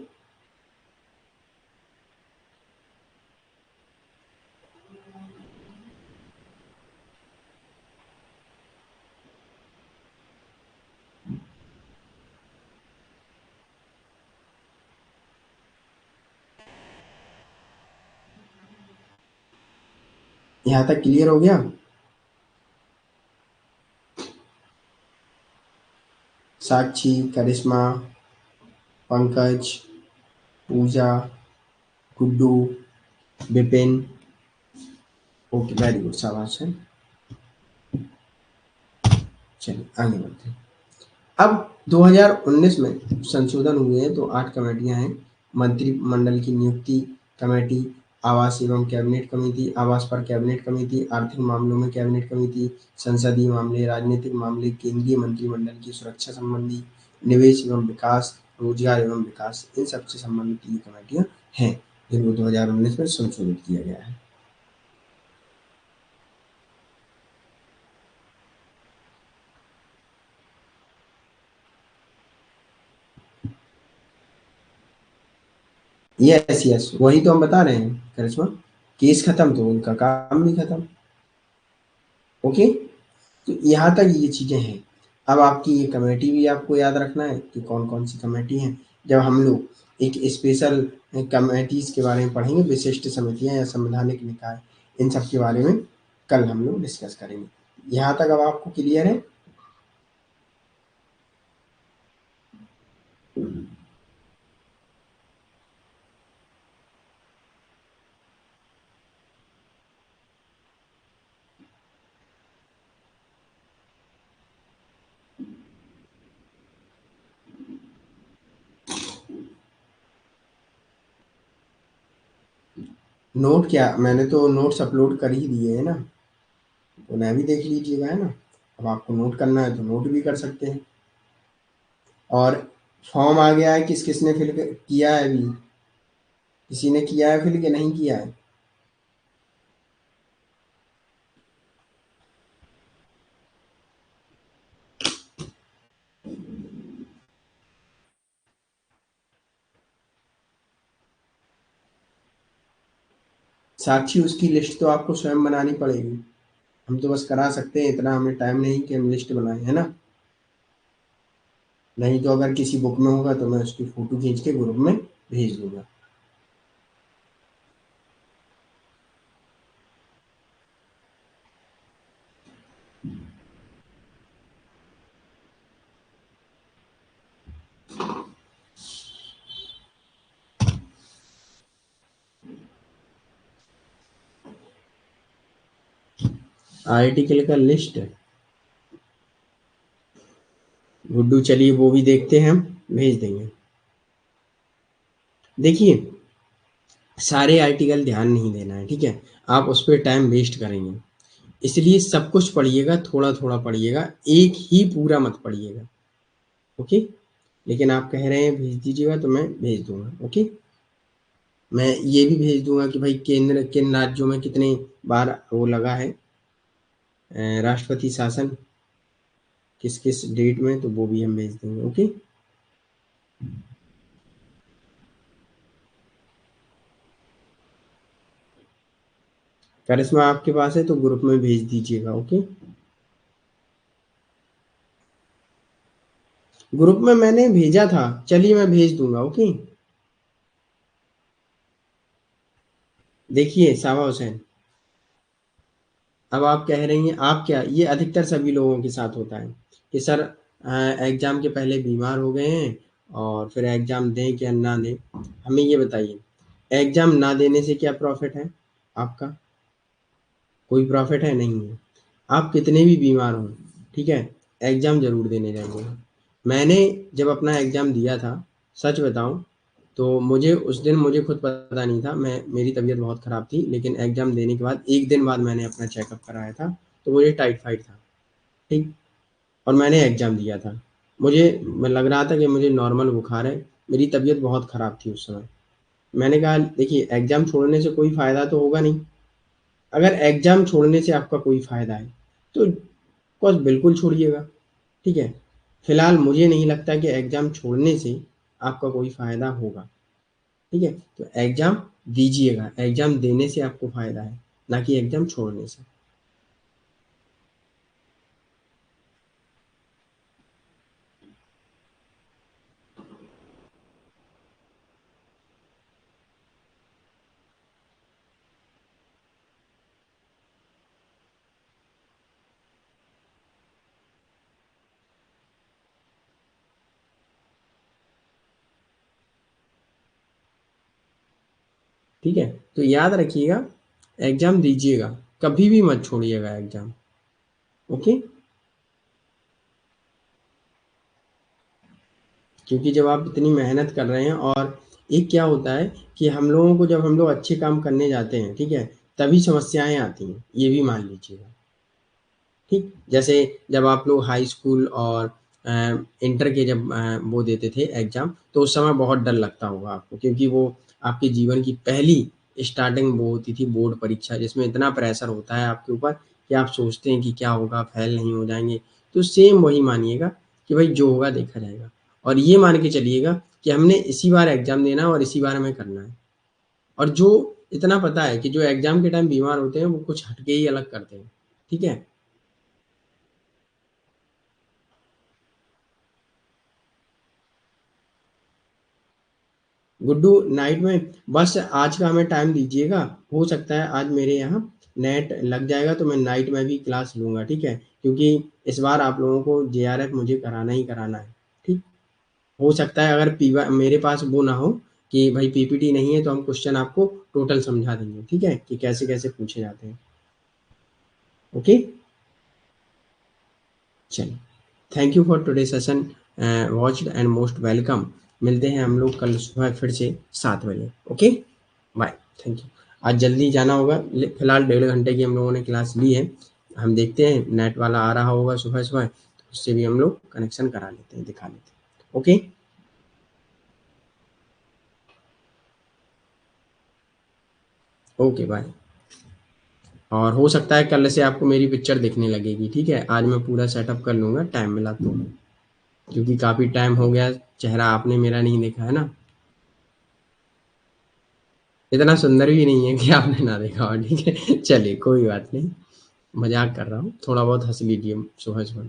यहाँ तक क्लियर हो गया? Sakshi, Karishma, Pankaj, Pooja, Guddu, Vipin. Okay, very good, शाबाश है। चलिए आगे बढ़ते हैं। अब 2019 में संशोधन हुए हैं, तो 8 कमेटियां हैं। मंत्रिमंडल की नियुक्ति कमेटी, आवास एवं कैबिनेट कमेटी, आवास पर कैबिनेट कमेटी, आर्थिक मामलों में कैबिनेट कमेटी, संसदीय मामले, राजनीतिक मामले, केंद्रीय मंत्रिमंडल की सुरक्षा संबंधी, निवेश एवं विकास, रोजगार एवं विकास, इन सबसे संबंधित ये कमेटियां हैं जिनको 2019 में संशोधित किया गया है। यस यस, वही तो हम बता रहे हैं करिश्मा, केस खत्म तो उनका काम भी खत्म। ओके, तो यहाँ तक ये चीजें हैं। अब आपकी ये कमेटी भी आपको याद रखना है कि कौन कौन सी कमेटी है। जब हम लोग एक स्पेशल कमेटीज के बारे में पढ़ेंगे, विशिष्ट समितियां या संवैधानिक निकाय, इन सब के बारे में कल हम लोग डिस्कस करेंगे। यहाँ तक अब आपको क्लियर है? नोट क्या, मैंने तो नोट्स अपलोड कर ही दिए है ना, उन्हें भी देख लीजिएगा, है ना। अब आपको नोट करना है तो नोट भी कर सकते हैं। और फॉर्म आ गया है, किस किसने फिल किया है अभी? किसी ने किया है फिल कि नहीं किया है? साक्षी, उसकी लिस्ट तो आपको स्वयं बनानी पड़ेगी। हम तो बस करा सकते हैं, इतना हमें टाइम नहीं कि हम लिस्ट बनाएं, है ना। नहीं तो अगर किसी बुक में होगा तो मैं उसकी फोटो खींच के ग्रुप में भेज दूंगा। आर्टिकल का लिस्ट गुड्डू, चलिए वो भी देखते हैं, हम भेज देंगे। देखिए, सारे आर्टिकल ध्यान नहीं देना है, ठीक है? आप उस पे टाइम वेस्ट करेंगे, इसलिए सब कुछ पढ़िएगा, थोड़ा-थोड़ा पढ़िएगा, एक ही पूरा मत पढ़िएगा, ओके? लेकिन आप कह रहे हैं भेज दीजिएगा तो मैं भेज दूँगा, ओके? मैं ये भी भेज दूँगा कि भाई केंद्र किन राज्यों में कितने बार वो लगा है राष्ट्रपति शासन, किस-किस डेट में, तो वो भी हम भेज देंगे, ओके? करिश्मा आपके पास है तो ग्रुप में भेज दीजिएगा, ओके? ग्रुप में मैंने भेजा था, चलिए मैं भेज दूँगा, ओके? देखिए सावा हुसैन, अब आप कह रही हैं आप क्या, ये अधिकतर सभी लोगों के साथ होता है कि सर एग्ज़ाम के पहले बीमार हो गए हैं और फिर एग्ज़ाम दें क्या ना दें। हमें ये बताइए, एग्ज़ाम ना देने से क्या प्रॉफ़िट है आपका? कोई प्रॉफ़िट है? नहीं है। आप कितने भी बीमार हों, ठीक है? एग्ज़ाम ज़रूर देने जाइए। मैंने जब अपना एग्ज़ाम दिया था, सच बताऊँ तो मुझे उस दिन मुझे खुद पता नहीं था, मेरी तबीयत बहुत ख़राब थी, लेकिन एग्ज़ाम देने के बाद 1 दिन बाद मैंने अपना चेकअप कराया था, तो मुझे टाइफाइड था, ठीक? और मैंने एग्ज़ाम दिया था। मुझे लग रहा था कि मुझे नॉर्मल बुखार है, मेरी तबीयत बहुत ख़राब थी उस समय। मैंने कहा देखिए एग्ज़ाम छोड़ने से कोई फ़ायदा तो होगा नहीं, अगर एग्ज़ाम छोड़ने से आपका कोई फ़ायदा है, तो कोर्स बिल्कुल छोड़िएगा, ठीक है? फ़िलहाल मुझे नहीं लगता कि एग्ज़ाम छोड़ने से आपका कोई फ़ायदा होगा, ठीक है? तो एग्ज़ाम दीजिएगा, एग्ज़ाम देने से आपको फ़ायदा है, ना कि एग्ज़ाम छोड़ने से। ठीक है? तो याद रखिएगा, एग्ज़ाम दीजिएगा, कभी भी मत छोड़िएगा एग्ज़ाम, ओके? क्योंकि जब आप इतनी मेहनत कर रहे हैं और एक क्या होता है कि हम लोगों को जब हम लोग अच्छे काम करने जाते हैं, ठीक है? तभी समस्याएँ आती हैं, ये भी मान लीजिएगा, ठीक? जैसे जब आप लोग हाई स्कूल और इंटर के जब वो देते थे एग्ज़ाम, तो उस समय बहुत डर लगता होगा आपको क्योंकि वो आपके जीवन की पहली स्टार्टिंग वो होती थी बोर्ड परीक्षा जिसमें इतना प्रेशर होता है आपके ऊपर कि आप सोचते हैं कि क्या होगा, फेल नहीं हो जाएँगे। तो सेम वही मानिएगा कि भई जो होगा देखा जाएगा और ये मान के चलिएगा कि हमने इसी बार एग्ज़ाम देना है और इसी बार हमें करना है। और जो इतना पता है कि जो एग्ज़ाम के टाइम बीमार होते हैं, वो कुछ हटके ही अलग करते हैं। ठीक है? गुड्डू नाइट में बस आज का हमें टाइम दीजिएगा, हो सकता है आज मेरे यहाँ नेट लग जाएगा तो मैं नाइट में भी क्लास लूँगा, ठीक है? क्योंकि इस बार आप लोगों को जेआरएफ मुझे कराना ही कराना है, ठीक? हो सकता है अगर पीवा मेरे पास वो ना हो कि भाई पीपीटी नहीं है तो हम क्वेश्चन आपको टोटल समझा देंगे, ठीक है? कि कैसे-कैसे पूछे जाते हैं, ओके? चलिए, thank you for today session watched and most welcome. मिलते हैं हम लोग कल सुबह फिर से 7 बजे, ओके? Bye, thank you. आज जल्दी जाना होगा, फिलहाल 1.5 घंटे की हम लोगों ने क्लास ली है। हम देखते हैं नेट वाला आ रहा होगा सुबह-सुबह, तो उससे भी हम लोग कनेक्शन करा लेते हैं, दिखा लेते हैं। ओके? Okay, bye. और हो सकता है कल से आपको मेरी पिक्चर दिखने लगेगी, ठीक है? आज मैं पूरा सेटअप कर लूँगा, टाइम मिला तो। क्योंकि काफ़ी टाइम हो गया, चेहरा आपने मेरा नहीं देखा, है ना? इतना सुंदर भी नहीं है कि आपने ना देखा हो, ठीक है? चलिए, कोई बात नहीं, मज़ाक कर रहा हूँ, थोड़ा बहुत हँस लीजिए सुबह-सुबह।